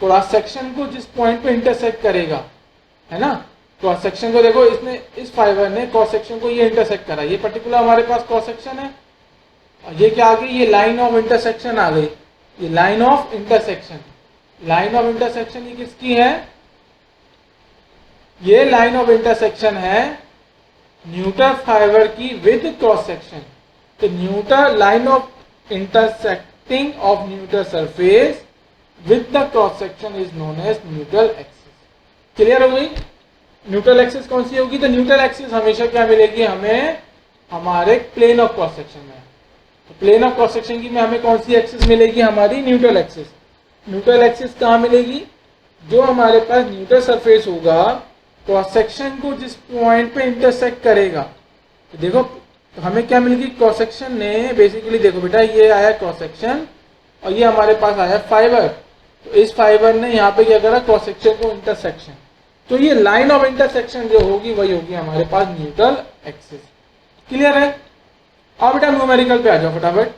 क्रॉस सेक्शन को जिस पॉइंट पे इंटरसेक्ट करेगा, है ना। क्रॉस सेक्शन को देखो, इसने इस फाइबर ने क्रॉस सेक्शन को ये इंटरसेक्ट करा, ये पर्टिकुलर हमारे पास क्रॉस सेक्शन है, और ये क्या आ गई, ये लाइन ऑफ इंटरसेक्शन आ गई। ये line of intersection, line of intersection ये किसकी है, ये लाइन ऑफ इंटरसेक्शन है न्यूट्रल फाइबर की विद क्रॉस सेक्शन। तो neutral line of intersecting of neutral surface with the cross section is known as neutral axis. Clear हो गई? Neutral axis कौन सी होगी? तो न्यूट्रल एक्सिस हमेशा क्या मिलेगी हमें? हमारे प्लेन ऑफ क्रॉस सेक्शन में। तो प्लेन ऑफ क्रॉस सेक्शन की में हमें कौन सी एक्सिस मिलेगी? हमारी न्यूट्रल एक्सिस। न्यूट्रल एक्सिस कहाँ मिलेगी? जो हमारे पास न्यूट्रल सरफेस होगा क्रॉस सेक्शन को जिस पॉइंट पे इंटरसेक्ट करेगा, तो देखो तो हमें क्या मिलेगी? क्रॉस सेक्शन ने बेसिकली देखो बेटा, ये आया क्रॉस सेक्शन और ये हमारे पास आया फाइबर। तो इस फाइबर ने यहाँ पे क्या करा? क्रॉस सेक्शन को इंटरसेक्शन। तो ये लाइन ऑफ इंटरसेक्शन जो होगी वही होगी हमारे पास न्यूट्रल एक्सिस। क्लियर है? अब बेटा न्यूमेरिकल पे आ जाओ फटाफट।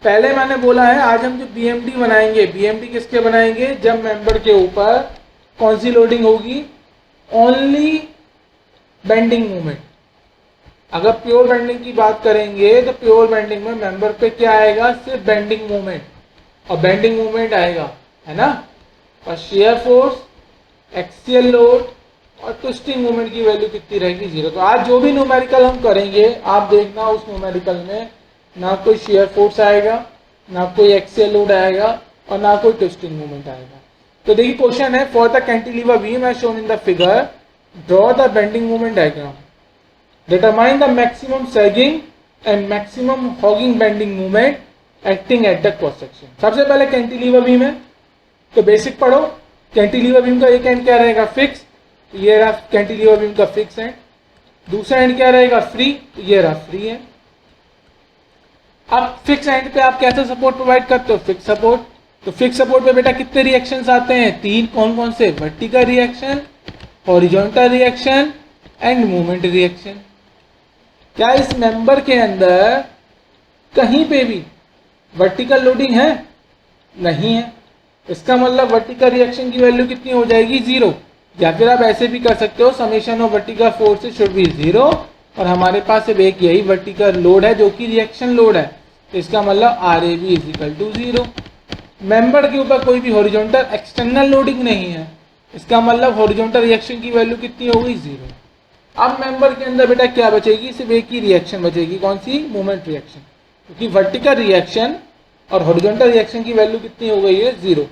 पहले मैंने बोला है आज हम जो बीएमडी बनाएंगे, बीएमडी किसके बनाएंगे? जब मेंबर के ऊपर कौन सी लोडिंग होगी? Only bending movement. अगर प्योर बेंडिंग की बात करेंगे तो प्योर बेंडिंग में मेंबर पे क्या आएगा? सिर्फ बेंडिंग मूवमेंट, और बेंडिंग मूवमेंट आएगा, है ना? और शेयर फोर्स, एक्सियल लोड और ट्विस्टिंग मूवमेंट की वैल्यू कितनी रहेगी? 0। तो आज जो भी न्यूमेरिकल हम करेंगे आप देखना उस न्यूमेरिकल में ना कोई शेयर फोर्स आएगा, ना कोई एक्सियल लोड आएगा और ना कोई ट्विस्टिंग मूवमेंट आएगा। तो देखिए क्वेश्चन है, for the cantilever beam as shown in the figure draw the bending movement diagram, determine the maximum sagging and maximum hogging bending movement acting at the cross section. सबसे पहले cantilever beam है तो basic पढ़ो। Cantilever beam का एक and क्या रहेगा? Fix. ये रहा कैंटिलीवर बीम का फिक्स एंड। दूसरा एंड क्या रहेगा? फ्री। ये रहा फ्री एंड। अब फिक्स एंड पे आप कैसे सपोर्ट प्रोवाइड करते हो? Fix support. तो फिक्स सपोर्ट पे बेटा कितने रिएक्शंस आते हैं? 3। कौन कौन से? Vertical reaction, horizontal reaction and movement reaction. क्या इस मेंबर के अंदर कहीं पे भी वर्टिकल लोडिंग है? नहीं है। इसका मतलब वर्टिकल रिएक्शन की वैल्यू कितनी हो जाएगी? 0। या फिर आप ऐसे भी कर सकते हो, summation of vertical forces should be 0 और हमारे पास सिर्फ एक यही वर्टिकल लोड है जो कि रिएक्शन लोड है। तो इसका मतलब RAB इक्वल टू 0। मेंबर के ऊपर कोई भी हॉरिजॉन्टल एक्सटर्नल लोडिंग नहीं है, इसका मतलब हॉरिजॉन्टल रिएक्शन की वैल्यू कितनी हो गई? 0। अब मेंबर के अंदर बेटा क्या बचेगी? सिर्फ एक ही रिएक्शन बचेगी। कौन सी? Movement reaction. क्योंकि वर्टिकल रिएक्शन और हॉरिजॉन्टल रिएक्शन की वैल्यू कितनी हो गई है? 0।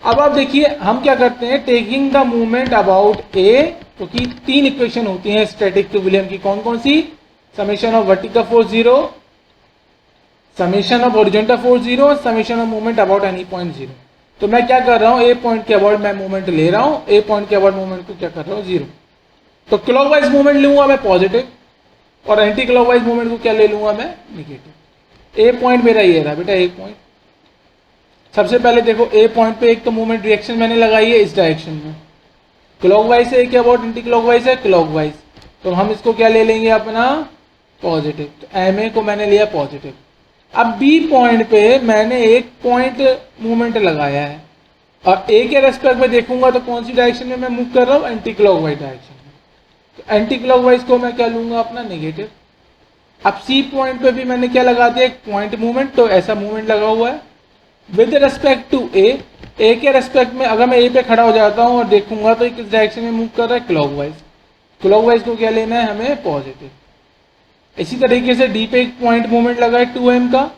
अब आप देखिए हम क्या करते हैं, टेकिंग द मूवमेंट अबाउट ए, क्योंकि 3 इक्वेशन होती हैं स्टैटिक इक्विलिब्रियम की। कौन कौन सी? Summation of vertical force 0, summation of horizontal force 0 और summation of movement about any point 0। तो मैं क्या कर रहा हूँ? ए पॉइंट के अबाउट मैं मूवमेंट ले रहा हूँ, ए पॉइंट के अबाउट मूवमेंट को क्या कर रहा हूँ? 0। तो क्लॉकवाइज मूवमेंट लूंगा मैं पॉजिटिव और एंटी क्लॉकवाइज मूवमेंट को क्या ले लूंगा मैं? नेगेटिव। ए पॉइंट मेरा ये रहा बेटा, ए पॉइंट। सबसे पहले देखो ए पॉइंट पे एक तो मूवमेंट रिएक्शन मैंने लगाई है इस डायरेक्शन में, क्लॉकवाइज है क्या अबाउट एंटी क्लॉकवाइज है? क्लॉकवाइज। तो हम इसको क्या ले लेंगे अपना? पॉजिटिव। तो MA को मैंने लिया पॉजिटिव। अब बी पॉइंट पे मैंने एक पॉइंट मूवमेंट लगाया है और ए के रेस्पेक्ट में देखूंगा तो कौन सी डायरेक्शन में मैं मूव कर रहा हूँ? एंटी क्लॉकवाइज डायरेक्शन में। तो एंटी क्लॉकवाइज को मैं क्या लूंगा अपना? नेगेटिव। अब सी पॉइंट पे भी मैंने क्या लगा दिया? एक पॉइंट मूवमेंट। तो ऐसा मूवमेंट लगा हुआ है विद रेस्पेक्ट टू ए के रेस्पेक्ट में। अगर मैं ए पे खड़ा हो जाता हूँ और देखूंगा तो किस डायरेक्शन में मूव कर रहा है? क्लॉकवाइज। क्लॉकवाइज को क्या लेना है हमें? पॉजिटिव। इसी तरीके से डी पे एक पॉइंट मूवमेंट लगा है 2m का,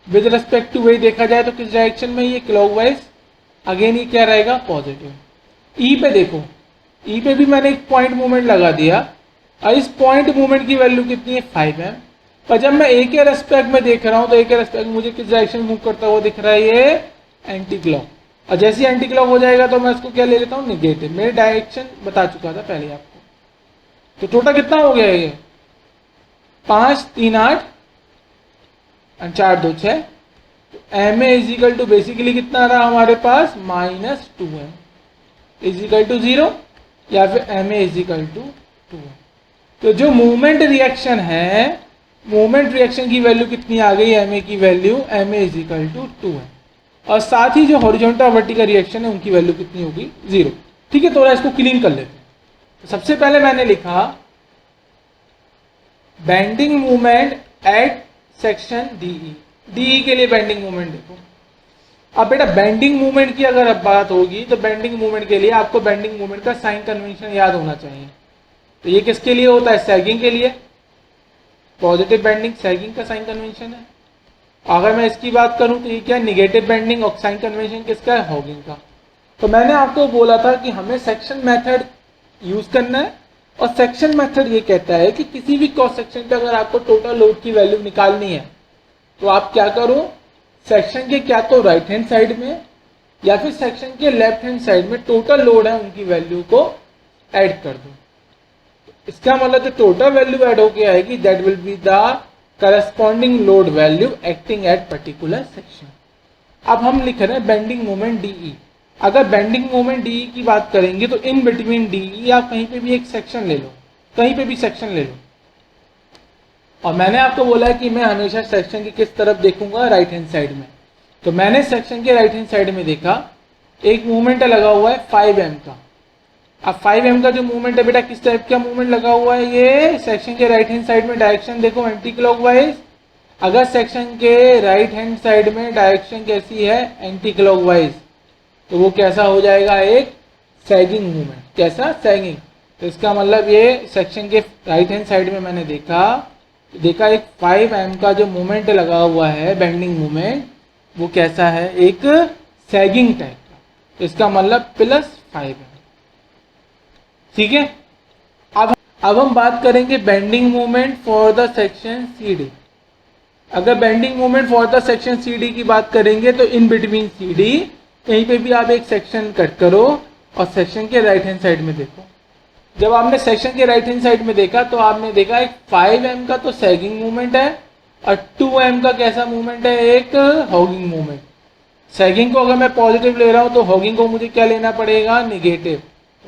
विद रेस्पेक्ट टू ए देखा जाए तो किस डायरेक्शन में? ये क्लॉकवाइज। अगेन ये क्या रहेगा? पॉजिटिव। ई पे देखो, ई पे भी मैंने एक पॉइंट मूवमेंट लगा दिया और इस पॉइंट मूवमेंट की वैल्यू कितनी है? 5m। पर जब मैं ए के रेस्पेक्ट में देख रहा हूं तो ए के रेस्पेक्ट में मुझे किस डायरेक्शन में मूव करता हुआ दिख रहा है? ये एंटी क्लॉक। और जैसे ही एंटी क्लॉक हो जाएगा तो मैं इसको क्या ले लेता हूँ? नेगेटिव। मेरे डायरेक्शन बता चुका था पहले आपको। तो टोटल कितना हो गया ये? 5 3 8 और 4 2 6। MA इजिकल टू बेसिकली कितना रहा हमारे पास? -2m इजिकल टू 0 या फिर MA इजिकल टू 2m। तो जो मूवमेंट रिएक्शन है, मूवमेंट रिएक्शन की वैल्यू कितनी आ गई? MA की value MA is equal to 2m। और साथ ही जो हॉरिजॉन्टल वर्टिकल रिएक्शन है उनकी वैल्यू कितनी होगी? 0। ठीक है, थोड़ा इसको क्लीन कर लेते हैं। तो सबसे पहले मैंने लिखा bending movement at section DE। DE के लिए बेंडिंग मूवमेंट देखो। अब बेटा बेंडिंग मूवमेंट की अगर अब बात होगी तो बेंडिंग मूवमेंट के लिए आपको बेंडिंग मूवमेंट का साइन कन्वेंशन याद होना चाहिए। तो ये किसके लिए होता है? सैगिंग के लिए। पॉजिटिव बेंडिंग सैगिंग का साइन कन्वेंशन है। अगर मैं इसकी बात करूं तो ये क्या निगेटिव बेंडिंग और साइन कन्वेंशन किसका है, हॉगिंग का। तो मैंने आपको बोला था कि हमें सेक्शन मेथड यूज करना है, और सेक्शन मेथड ये कहता है कि किसी भी क्रॉस सेक्शन पे अगर आपको टोटल लोड की वैल्यू निकालनी है तो आप क्या करो, सेक्शन के क्या तो राइट हैंड साइड में या फिर सेक्शन के लेफ्ट हैंड साइड में टोटल लोड है उनकी वैल्यू को ऐड कर दो। इसका मतलब जो टोटल वैल्यू ऐड होके आएगी that will be the corresponding load value acting at particular section. अब हम लिख रहे हैं बेंडिंग मोमेंट डीई। अगर बेंडिंग मोमेंट डीई की बात करेंगे तो इन बिटवीन डीई आप कहीं पे भी एक सेक्शन ले लो, कहीं पे भी सेक्शन ले लो। और मैंने आपको बोला है कि मैं हमेशा सेक्शन की किस तरफ देखूंगा, राइट हैंड साइड में। तो मैंने सेक्शन के राइट हैंड साइड में देखा एक मूवमेंट लगा हुआ है 5m का। अब 5m का जो मूवमेंट है बेटा किस टाइप का मूवमेंट लगा हुआ है, ये सेक्शन के राइट हैंड साइड में डायरेक्शन देखो एंटी क्लॉकवाइज। अगर सेक्शन के राइट हैंड साइड में डायरेक्शन कैसी है, एंटी क्लॉकवाइज, तो वो कैसा हो जाएगा, एक सैगिंग मूवमेंट। कैसा, सैगिंग। तो इसका मतलब ये सेक्शन के राइट हैंड साइड में मैंने देखा एक 5m का जो मूवमेंट लगा हुआ है बेंडिंग मूवमेंट, वो कैसा है, एक सैगिंग टाइप का। तो इसका मतलब +5m। ठीक है। अब हम बात करेंगे bending moment for the section CD। अगर bending moment for the section CD की बात करेंगे तो इन बिटवीन CD कहीं पे भी आप एक सेक्शन कट करो और सेक्शन के राइट हैंड साइड में देखो। जब आपने सेक्शन के राइट हैंड साइड में देखा तो आपने देखा एक 5m का तो सैगिंग मूवमेंट है और 2m का कैसा मूवमेंट है, एक हॉगिंग मूवमेंट। सैगिंग को अगर मैं पॉजिटिव ले रहा हूं तो हॉगिंग को मुझे क्या लेना पड़ेगा, निगेटिव।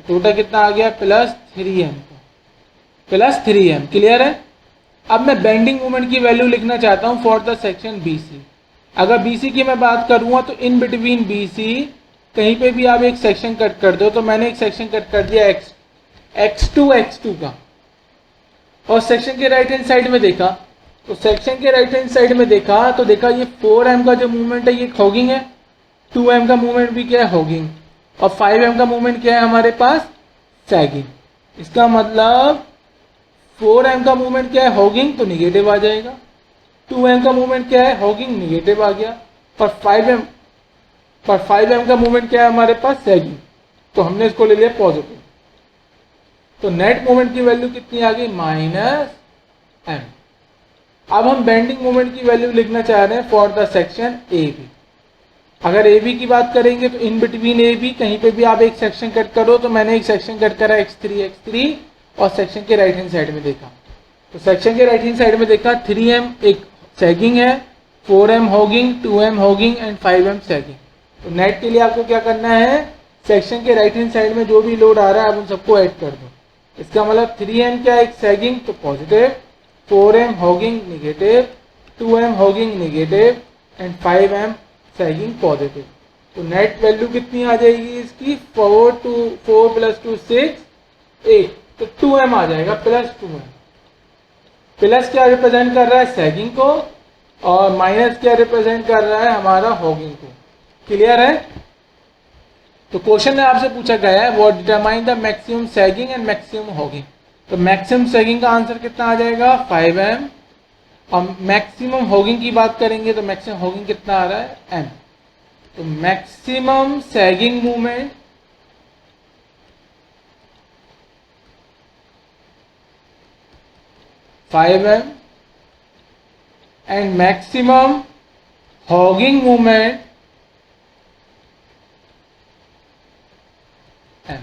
टोटल कितना आ गया, +3m का, +3m। क्लियर है। अब मैं बेंडिंग मोमेंट की वैल्यू लिखना चाहता हूं फॉर द सेक्शन BC। अगर BC की मैं बात करूंगा तो इन बिटवीन BC कहीं पे भी आप एक सेक्शन कट कर दो। तो मैंने एक सेक्शन कट कर दिया x2 का, और सेक्शन के राइट हैंड साइड में देखा तो सेक्शन के राइट हैंड साइड में देखा तो देखा ये 4m का जो मूवमेंट है ये हॉगिंग है, 2m का मूवमेंट भी क्या है, हॉगिंग, और 5m का मूवमेंट क्या है हमारे पास, सैगिंग। इसका मतलब 4m का मूवमेंट क्या है, हॉगिंग, तो निगेटिव आ जाएगा। 2m का मूवमेंट क्या है, हॉगिंग, निगेटिव आ गया। पर 5m का मूवमेंट क्या है हमारे पास, सैगिंग, तो हमने इसको ले लिया पॉजिटिव। तो नेट मोमेंट की वैल्यू कितनी आ गई, -m। अब हम बेंडिंग मोमेंट की वैल्यू लिखना चाह रहे हैं फॉर द सेक्शन AB। अगर AB की बात करेंगे तो इन बिटवीन AB कहीं पे भी आप एक सेक्शन कट करो। तो मैंने एक सेक्शन कट करा x3 और सेक्शन के राइट हैंड साइड में देखा। तो सेक्शन के राइट हैंड साइड में देखा 3m एक सैगिंग है, 4m hugging, 2m hugging and 5m sagging. तो नेट के लिए आपको क्या करना है, सेक्शन के राइट हैंड साइड में जो भी लोड आ रहा है आप उन सबको ऐड कर दो। इसका मतलब 3m क्या एक सैगिंग तो positive, 4m hugging negative, 2m hugging negative and 5m sagging positive. तो नेट वैल्यू कितनी आ जाएगी इसकी, 4 + 2 6, 8, तो 2m आ जाएगा, +2m। प्लस क्या रिप्रेजेंट कर रहा है, सैगिंग को, और माइनस क्या रिप्रेजेंट कर रहा है हमारा हॉगिंग को। क्लियर है। तो क्वेश्चन में आपसे पूछा गया है what determine the maximum sagging and maximum hugging. तो मैक्सिमम सैगिंग का आंसर कितना आ जाएगा, 5m। और मैक्सिमम हॉगिंग की बात करेंगे तो मैक्सिमम हॉगिंग कितना आ रहा है, m। तो maximum sagging movement m and maximum hugging movement m।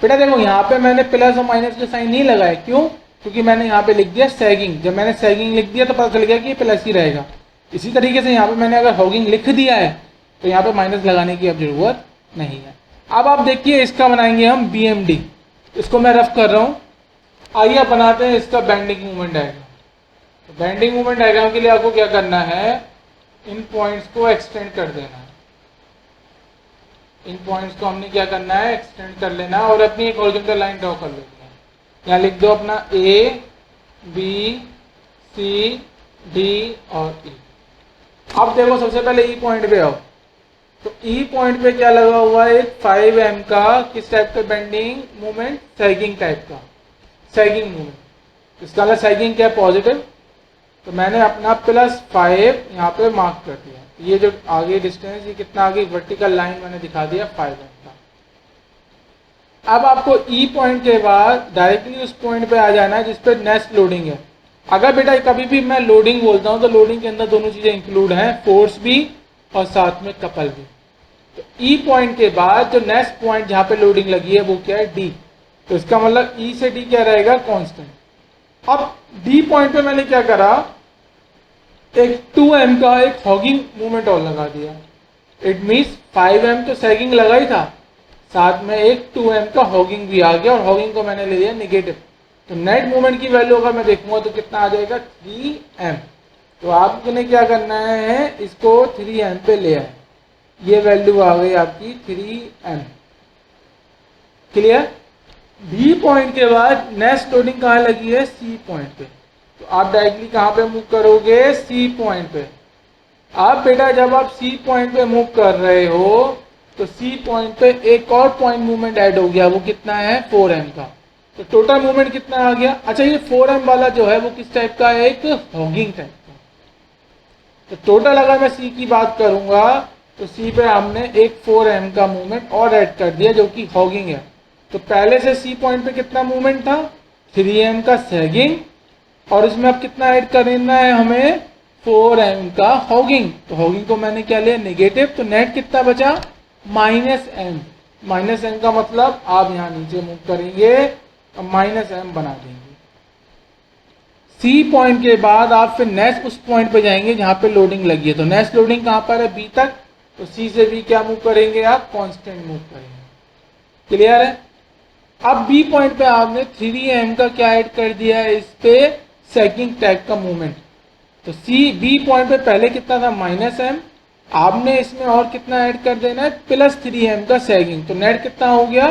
बेटा देखो यहाँ पे मैंने प्लस और माइनस के साइन नहीं लगाए, क्यों, क्योंकि मैंने यहाँ पे लिख दिया सैगिंग। जब मैंने सैगिंग लिख दिया तो पता चल गया कि ये प्लस ही रहेगा। इसी तरीके से यहाँ पे मैंने अगर हॉगिंग लिख दिया है तो यहाँ पे माइनस लगाने की अब जरूरत नहीं है। अब आप देखिए इसका बनाएंगे हम BMD। इसको मैं रफ कर रहा हूँ। आइए आप बनाते हैं इसका बेंडिंग मूवमेंट डायग्राम। तो बेंडिंग मूवमेंट डायग्राम के लिए आपको क्या करना है, इन पॉइंट्स को एक्सटेंड कर देना है। इन पॉइंट्स को हमने क्या करना है, एक्सटेंड कर लेना है और अपनी एक हॉरिजॉन्टल लाइन ड्रॉ कर लेनी है। यहाँ लिख दो अपना A, B, C, D और E। अब देखो सबसे पहले E पॉइंट पे आओ। तो E पॉइंट पे क्या लगा हुआ है, एक 5m का किस टाइप का बेंडिंग मूवमेंट, सैगिंग टाइप का, सैगिंग मूवमेंट। इसका मतलब सैगिंग क्या है, पॉजिटिव। तो मैंने अपना +5 यहाँ पे मार्क कर दिया। ये जो आगे डिस्टेंस, ये कितना आगे वर्टिकल लाइन मैंने दिखा दिया 5 एम का। अब आपको ई पॉइंट के बाद डायरेक्टली उस पॉइंट पे आ जाना है जिस पे नेक्स्ट लोडिंग है। अगर बेटा कभी भी मैं लोडिंग बोलता हूँ तो लोडिंग के अंदर दोनों चीजें इंक्लूड हैं, फोर्स भी और साथ में कपल भी। तो ई पॉइंट के बाद जो नेक्स्ट पॉइंट जहाँ पे लोडिंग लगी है वो क्या है, डी। तो इसका मतलब ई से डी क्या रहेगा, कांस्टेंट। अब डी पॉइंट पे मैंने क्या करा, एक 2m का एक हॉगिंग मूवमेंट और लगा दिया। इट मीन्स 5m तो सैगिंग लगा ही था, साथ में एक 2m का हॉगिंग भी आ गया और हॉगिंग को मैंने ले लिया नेगेटिव। तो नेट मूवमेंट की वैल्यू अगर मैं देखूंगा तो कितना आ जाएगा, 3m। तो आपने क्या करना है, इसको 3m पे ले आए, ये वैल्यू आ गई आपकी 3m। क्लियर। बी पॉइंट के बाद नेक्स्ट लोडिंग कहाँ लगी है, सी पॉइंट पे। तो आप डायरेक्टली कहाँ पे मूव करोगे, सी पॉइंट पे। आप बेटा जब आप सी पॉइंट पे मूव कर रहे हो तो सी पॉइंट पे एक और पॉइंट मूवमेंट ऐड हो गया, वो कितना है, 4m का। तो टोटल मूवमेंट कितना आ गया। अच्छा, ये 4m वाला जो है वो किस टाइप का है, एक हॉगिंग टाइप का। तो टोटल अगर मैं सी की बात करूंगा तो सी पे हमने एक 4m का मूवमेंट और ऐड कर दिया जो कि हॉगिंग है। तो पहले से सी पॉइंट पे कितना मूवमेंट था, 3m का सैगिंग, और इसमें अब कितना ऐड करना है हमें, 4m का हॉगिंग। तो हॉगिंग को मैंने क्या लिया, नेगेटिव। तो नेट कितना बचा, -m। -m का मतलब आप यहाँ नीचे मूव करेंगे और -m बना देंगे। सी पॉइंट के बाद आप फिर नेक्स्ट उस पॉइंट पे जाएंगे जहां पे लोडिंग लगी है। तो नेक्स्ट लोडिंग कहां पर है, बी तक। तो सी से बी क्या मूव करेंगे आप, कांस्टेंट मूव करेंगे। क्लियर है। अब बी पॉइंट पे आपने 3m का क्या ऐड कर दिया है, इस पे सैगिंग टाइप का मूवमेंट। तो सी बी पॉइंट पे पहले कितना था, -m। आपने इसमें और कितना ऐड कर देना है, +3m का सैगिंग। तो नेट कितना हो गया,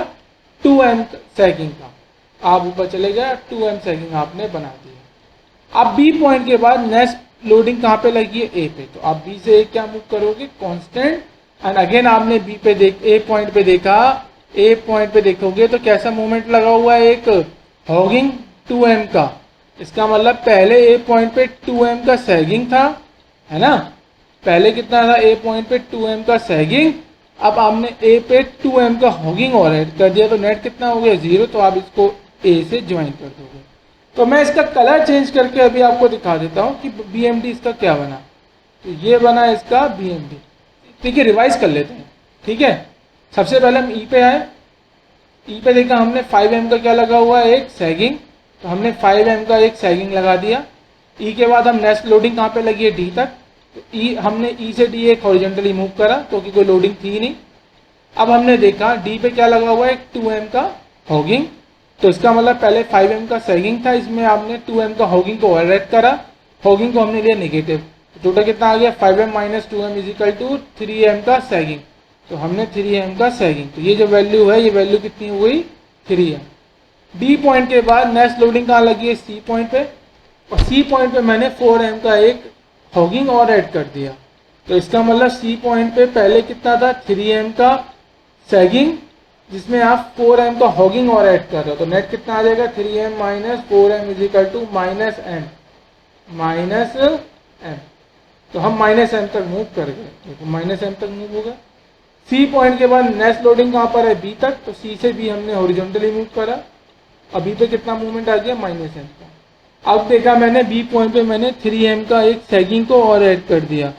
2m सैगिंग का। आप ऊपर चले गए, 2m सैगिंग आपने बना दिया। अब बी पॉइंट के बाद नेक्स्ट लोडिंग कहाँ पे लगी है, ए पे। तो आप बी से ए क्या मूव करोगे, कांस्टेंट। एंड अगेन आपने बी पे ए पॉइंट पे देखा, ए पॉइंट पे देखोगे तो कैसा मूवमेंट लगा हुआ है, एक हॉगिंग 2m का। इसका मतलब पहले ए पॉइंट पे 2m का सैगिंग था, है ना। पहले कितना था, ए पॉइंट पे 2m का सैगिंग। अब आपने ए पे 2m का हॉगिंग और ऐड कर दिया, तो नेट कितना हो गया, 0। तो आप इसको ए से ज्वाइन कर दोगे। तो मैं इसका कलर चेंज करके अभी आपको दिखा देता हूँ कि BMD इसका क्या बना। तो ये बना इसका BMD। ठीक है, रिवाइज कर लेते हैं। ठीक है, सबसे पहले हम ई पे आए। ई पे देखा हमने 5m का क्या लगा हुआ है, एक सैगिंग। तो हमने 5m का एक सैगिंग लगा दिया। ई के बाद हम नेक्स्ट लोडिंग कहाँ पे लगी है, डी तक। तो ई हमने ई से डी एक हॉरिजॉन्टली मूव करा क्योंकि कोई लोडिंग थी नहीं। अब हमने देखा डी पे क्या लगा हुआ है, एक 2m का हॉगिंग। तो इसका मतलब पहले 5m का सैगिंग था, इसमें आपने 2m का हॉगिंग को ओवरराइड करा। हॉगिंग को हमने लिया नेगेटिव। तो टोटल कितना आ गया, 5m - 2m = 3m का सैगिंग। तो हमने 3m का सैगिंग। तो ये जो वैल्यू है, ये वैल्यू कितनी हो गई, 3m। डी पॉइंट के बाद नेक्स्ट लोडिंग कहाँ लगी है, सी पॉइंट पे। और सी पॉइंट पे मैंने 4m का एक हॉगिंग और ऐड कर दिया। तो इसका मतलब सी पॉइंट पे पहले कितना था, 3m का सैगिंग, जिसमें आप 4m का हॉगिंग और ऐड कर रहे हो। तो नेट कितना आ जाएगा, 3m - 4m = -m। तो हम -m तक मूव कर गए। देखो -m तक मूव होगा। सी पॉइंट के बाद नेक्स्ट लोडिंग कहाँ पर है, बी तक। तो सी से बी हमने हॉरिजॉन्टली मूव करा। अभी पे कितना मूवमेंट आ गया, -m का। अब देखा मैंने बी पॉइंट पे मैंने 3m का एक सैगिंग को और ऐड कर दिया।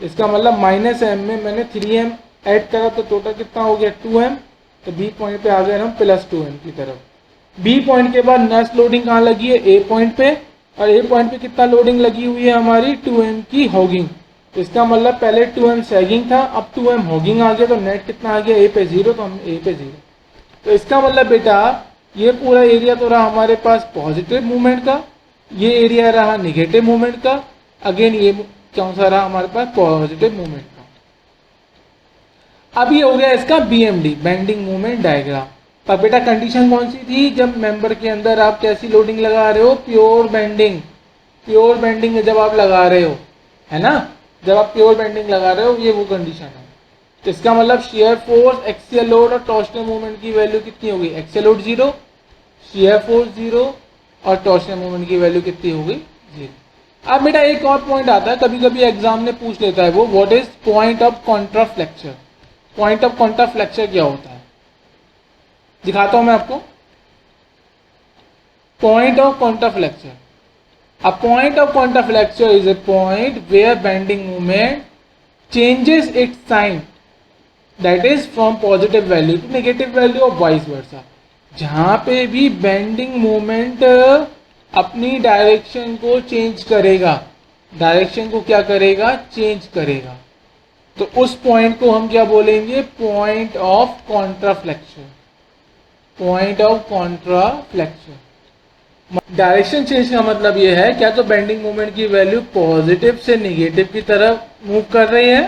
इसका मतलब -m में मैंने 3m ऐड करा, तो टोटल कितना हो गया, 2m। तो बी पॉइंट पे आ गए हम +2m की तरफ। बी पॉइंट के बाद नेक्स्ट लोडिंग कहाँ लगी है, ए पॉइंट पे। और ए पॉइंट पे कितना लोडिंग लगी हुई है हमारी, 2m की हॉगिंग। तो इसका मतलब पहले 2m सैगिंग था, अब 2m हॉगिंग आ गया। तो नेट कितना आ गया, ए पे 0। तो हम ए पे 0। तो इसका मतलब बेटा ये पूरा एरिया तो रहा हमारे पास पॉजिटिव मूवमेंट का, ये एरिया रहा निगेटिव मूवमेंट का। अगेन ये कौन सा रहा हमारे पास, पॉजिटिव मूवमेंट का। अब ये हो गया इसका BMD, बेंडिंग मूवमेंट डायग्राम। पर बेटा कंडीशन कौन सी थी, जब मेंबर के अंदर आप कैसी लोडिंग लगा रहे हो, प्योर बेंडिंग। प्योर बेंडिंग जब आप लगा रहे हो, है ना, जब आप प्योर बेंडिंग लगा रहे हो, ये वो कंडीशन है। तो इसका मतलब शियर फोर्स, एक्सियल लोड और टॉर्शनल मूवमेंट की वैल्यू कितनी होगी, एक्सियल लोड 0, शियर फोर्स 0 और टॉर्शनल मूवमेंट की वैल्यू कितनी होगी, 0। अब बेटा एक और पॉइंट आता है, कभी कभी एग्जाम में पूछ लेता है वो, what is point of contraflexure. Point of contraflexure क्या होता है, दिखाता हूं मैं आपको। Point of contraflexure, a point of contraflexure is a point where bending moment changes its sign, that is from positive value to negative value और vice versa. जहां पे भी बेंडिंग मोमेंट अपनी डायरेक्शन को चेंज करेगा, डायरेक्शन को क्या करेगा, चेंज करेगा, तो उस पॉइंट को हम क्या बोलेंगे, point of contraflexure. Point of contraflexure, direction change का मतलब ये है क्या तो बेंडिंग मोमेंट की वैल्यू पॉजिटिव से नेगेटिव की तरफ मूव कर रही है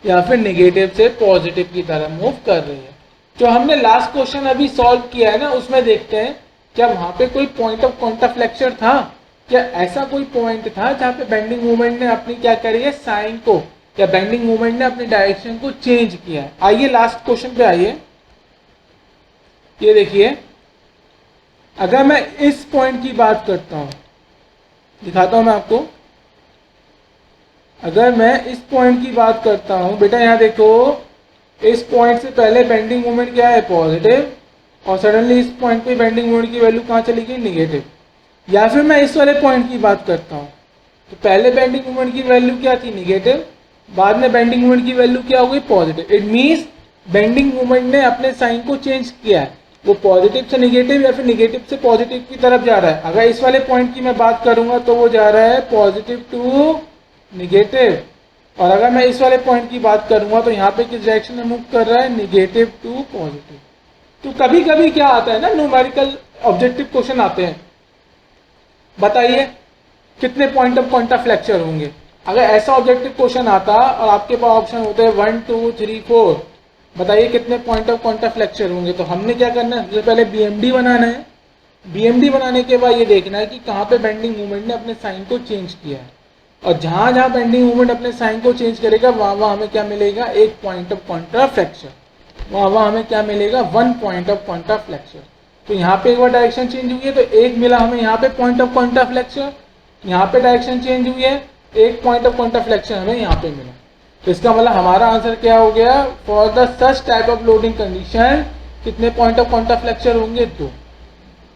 या फिर नेगेटिव से पॉजिटिव की तरफ मूव कर रही है। जो हमने लास्ट क्वेश्चन अभी सॉल्व किया है ना, उसमें देखते हैं क्या वहां पे कोई पॉइंट ऑफ कॉन्ट्राफ्लेक्शन था, क्या ऐसा कोई पॉइंट था जहां पे बेंडिंग मोमेंट ने अपनी क्या करी है, साइन को, या बेंडिंग मोमेंट ने अपनी डायरेक्शन को चेंज किया है। आइए लास्ट क्वेश्चन पे आइए, ये देखिए, अगर मैं इस पॉइंट की बात करता हूं, दिखाता हूं मैं आपको, अगर मैं इस पॉइंट की बात करता हूं बेटा, यहां देखो इस पॉइंट से पहले बेंडिंग मोमेंट क्या है, पॉजिटिव, और सडनली इस पॉइंट पे बेंडिंग मोमेंट की वैल्यू कहां चली गई, नेगेटिव। या फिर मैं इस वाले पॉइंट की बात करता हूं, तो पहले बेंडिंग मोमेंट की वैल्यू क्या थी, नेगेटिव, बाद में बेंडिंग मोमेंट की वैल्यू क्या हो गई, positive. It means bending moment ने अपने साइन को चेंज किया है, वो पॉजिटिव से नेगेटिव या फिर नेगेटिव से पॉजिटिव की तरफ जा रहा है। अगर इस वाले पॉइंट की मैं बात करूंगा तो वो जा रहा है पॉजिटिव टू नेगेटिव, और अगर मैं इस वाले पॉइंट की बात करूंगा तो यहाँ पे किस डायरेक्शन में मूव कर रहा है, नेगेटिव टू पॉजिटिव। तो कभी कभी क्या आता है ना, न्यूमेरिकल ऑब्जेक्टिव क्वेश्चन आते हैं, बताइए कितने पॉइंट ऑफ कॉन्ट्राफ्लेक्चर होंगे। अगर ऐसा ऑब्जेक्टिव क्वेश्चन आता और आपके पास ऑप्शन होते हैं 1 2 3 4, बताइए कितने पॉइंट ऑफ कॉन्ट्राफ्लेक्चर होंगे। तो हमने क्या करना है, सबसे पहले बीएमडी बनाना है। बीएमडी बनाने के बाद ये देखना है कि कहाँ पे बेंडिंग मोमेंट ने अपने साइन को चेंज किया है, और जहां जहां बेंडिंग मोमेंट अपने साइन को चेंज करेगा वहां वहां हमें क्या मिलेगा, एक पॉइंट ऑफ कॉन्ट्राफ्लेक्चर, वहां वहां हमें क्या मिलेगा, 1 पॉइंट ऑफ कॉन्ट्राफ्लेक्चर। तो यहाँ पे एक बार डायरेक्शन चेंज हुई है तो एक मिला हमें यहाँ पे पॉइंट ऑफ कॉन्ट्राफ्लेक्चर, यहाँ पे डायरेक्शन चेंज हुई है, एक पॉइंट ऑफ कॉन्ट्राफ्लेक्शन हमें यहाँ पे मिला। तो इसका मतलब हमारा आंसर क्या हो गया, for the such type of loading condition कितने पॉइंट ऑफ कॉन्ट्राफ्लेक्चर होंगे, 2,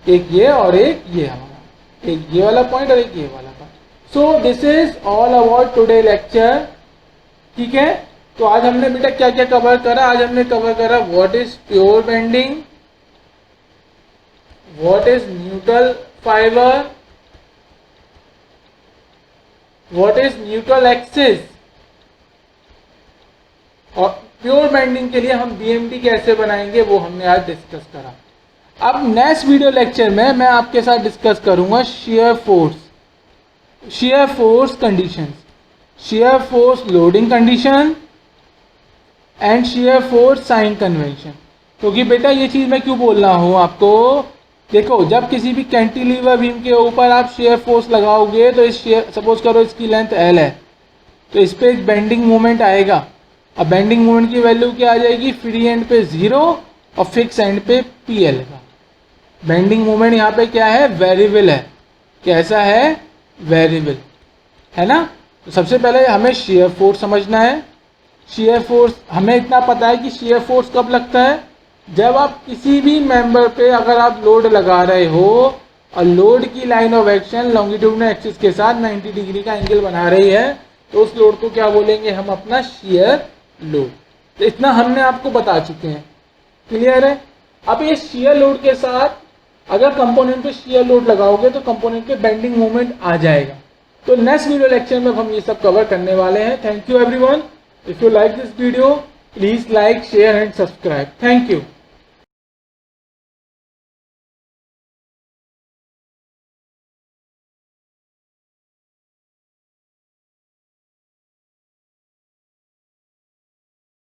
एक ये और एक ये, हमारा एक ये वाला पॉइंट और एक ये वाला point. So this is all about today lecture, ठीक है। तो आज हमने बेटा क्या क्या कवर करा, आज हमने कवर करा what is pure bending, what is neutral fibre, what is neutral axis, और प्योर बेंडिंग के लिए हम बीएमडी कैसे बनाएंगे वो हमने आज डिस्कस करा। अब नेक्स्ट वीडियो लेक्चर में मैं आपके साथ डिस्कस करूंगा shear force, shear force conditions, shear force loading condition and shear force sign convention. क्योंकि बेटा ये चीज मैं क्यों बोल रहा हूं आपको, देखो जब किसी भी कैंटिलीवर बीम के ऊपर आप शियर फोर्स लगाओगे तो इस शेयर, सपोज करो इसकी लेंथ L है, तो इस पे एक बेंडिंग मोमेंट आएगा। अब बेंडिंग मोमेंट की वैल्यू क्या आ जाएगी, फ्री एंड पे 0 और फिक्स एंड पे PL का। बेंडिंग मोमेंट यहाँ पे क्या है, वेरिएबल है, कैसा है, वेरिएबल है ना। तो सबसे पहले हमें शियर फोर्स समझना है। शियर फोर्स हमें इतना पता है कि शियर फोर्स कब लगता है, जब आप किसी भी मेंबर पे अगर आप लोड लगा रहे हो और लोड की line of action longitudinal axis के साथ 90 डिग्री का एंगल बना रही है, तो उस लोड को क्या बोलेंगे हम, अपना शियर लोड। तो इतना हमने आपको बता चुके हैं, क्लियर है। अब ये शियर लोड के साथ अगर कंपोनेंट पे शियर लोड लगाओगे तो कंपोनेंट पे बेंडिंग मोमेंट आ जाएगा। तो नेक्स्ट वीडियो लेक्चर में हम ये सब कवर करने वाले हैं। Thank you everyone. If you like this video please like, share and subscribe. Thank you.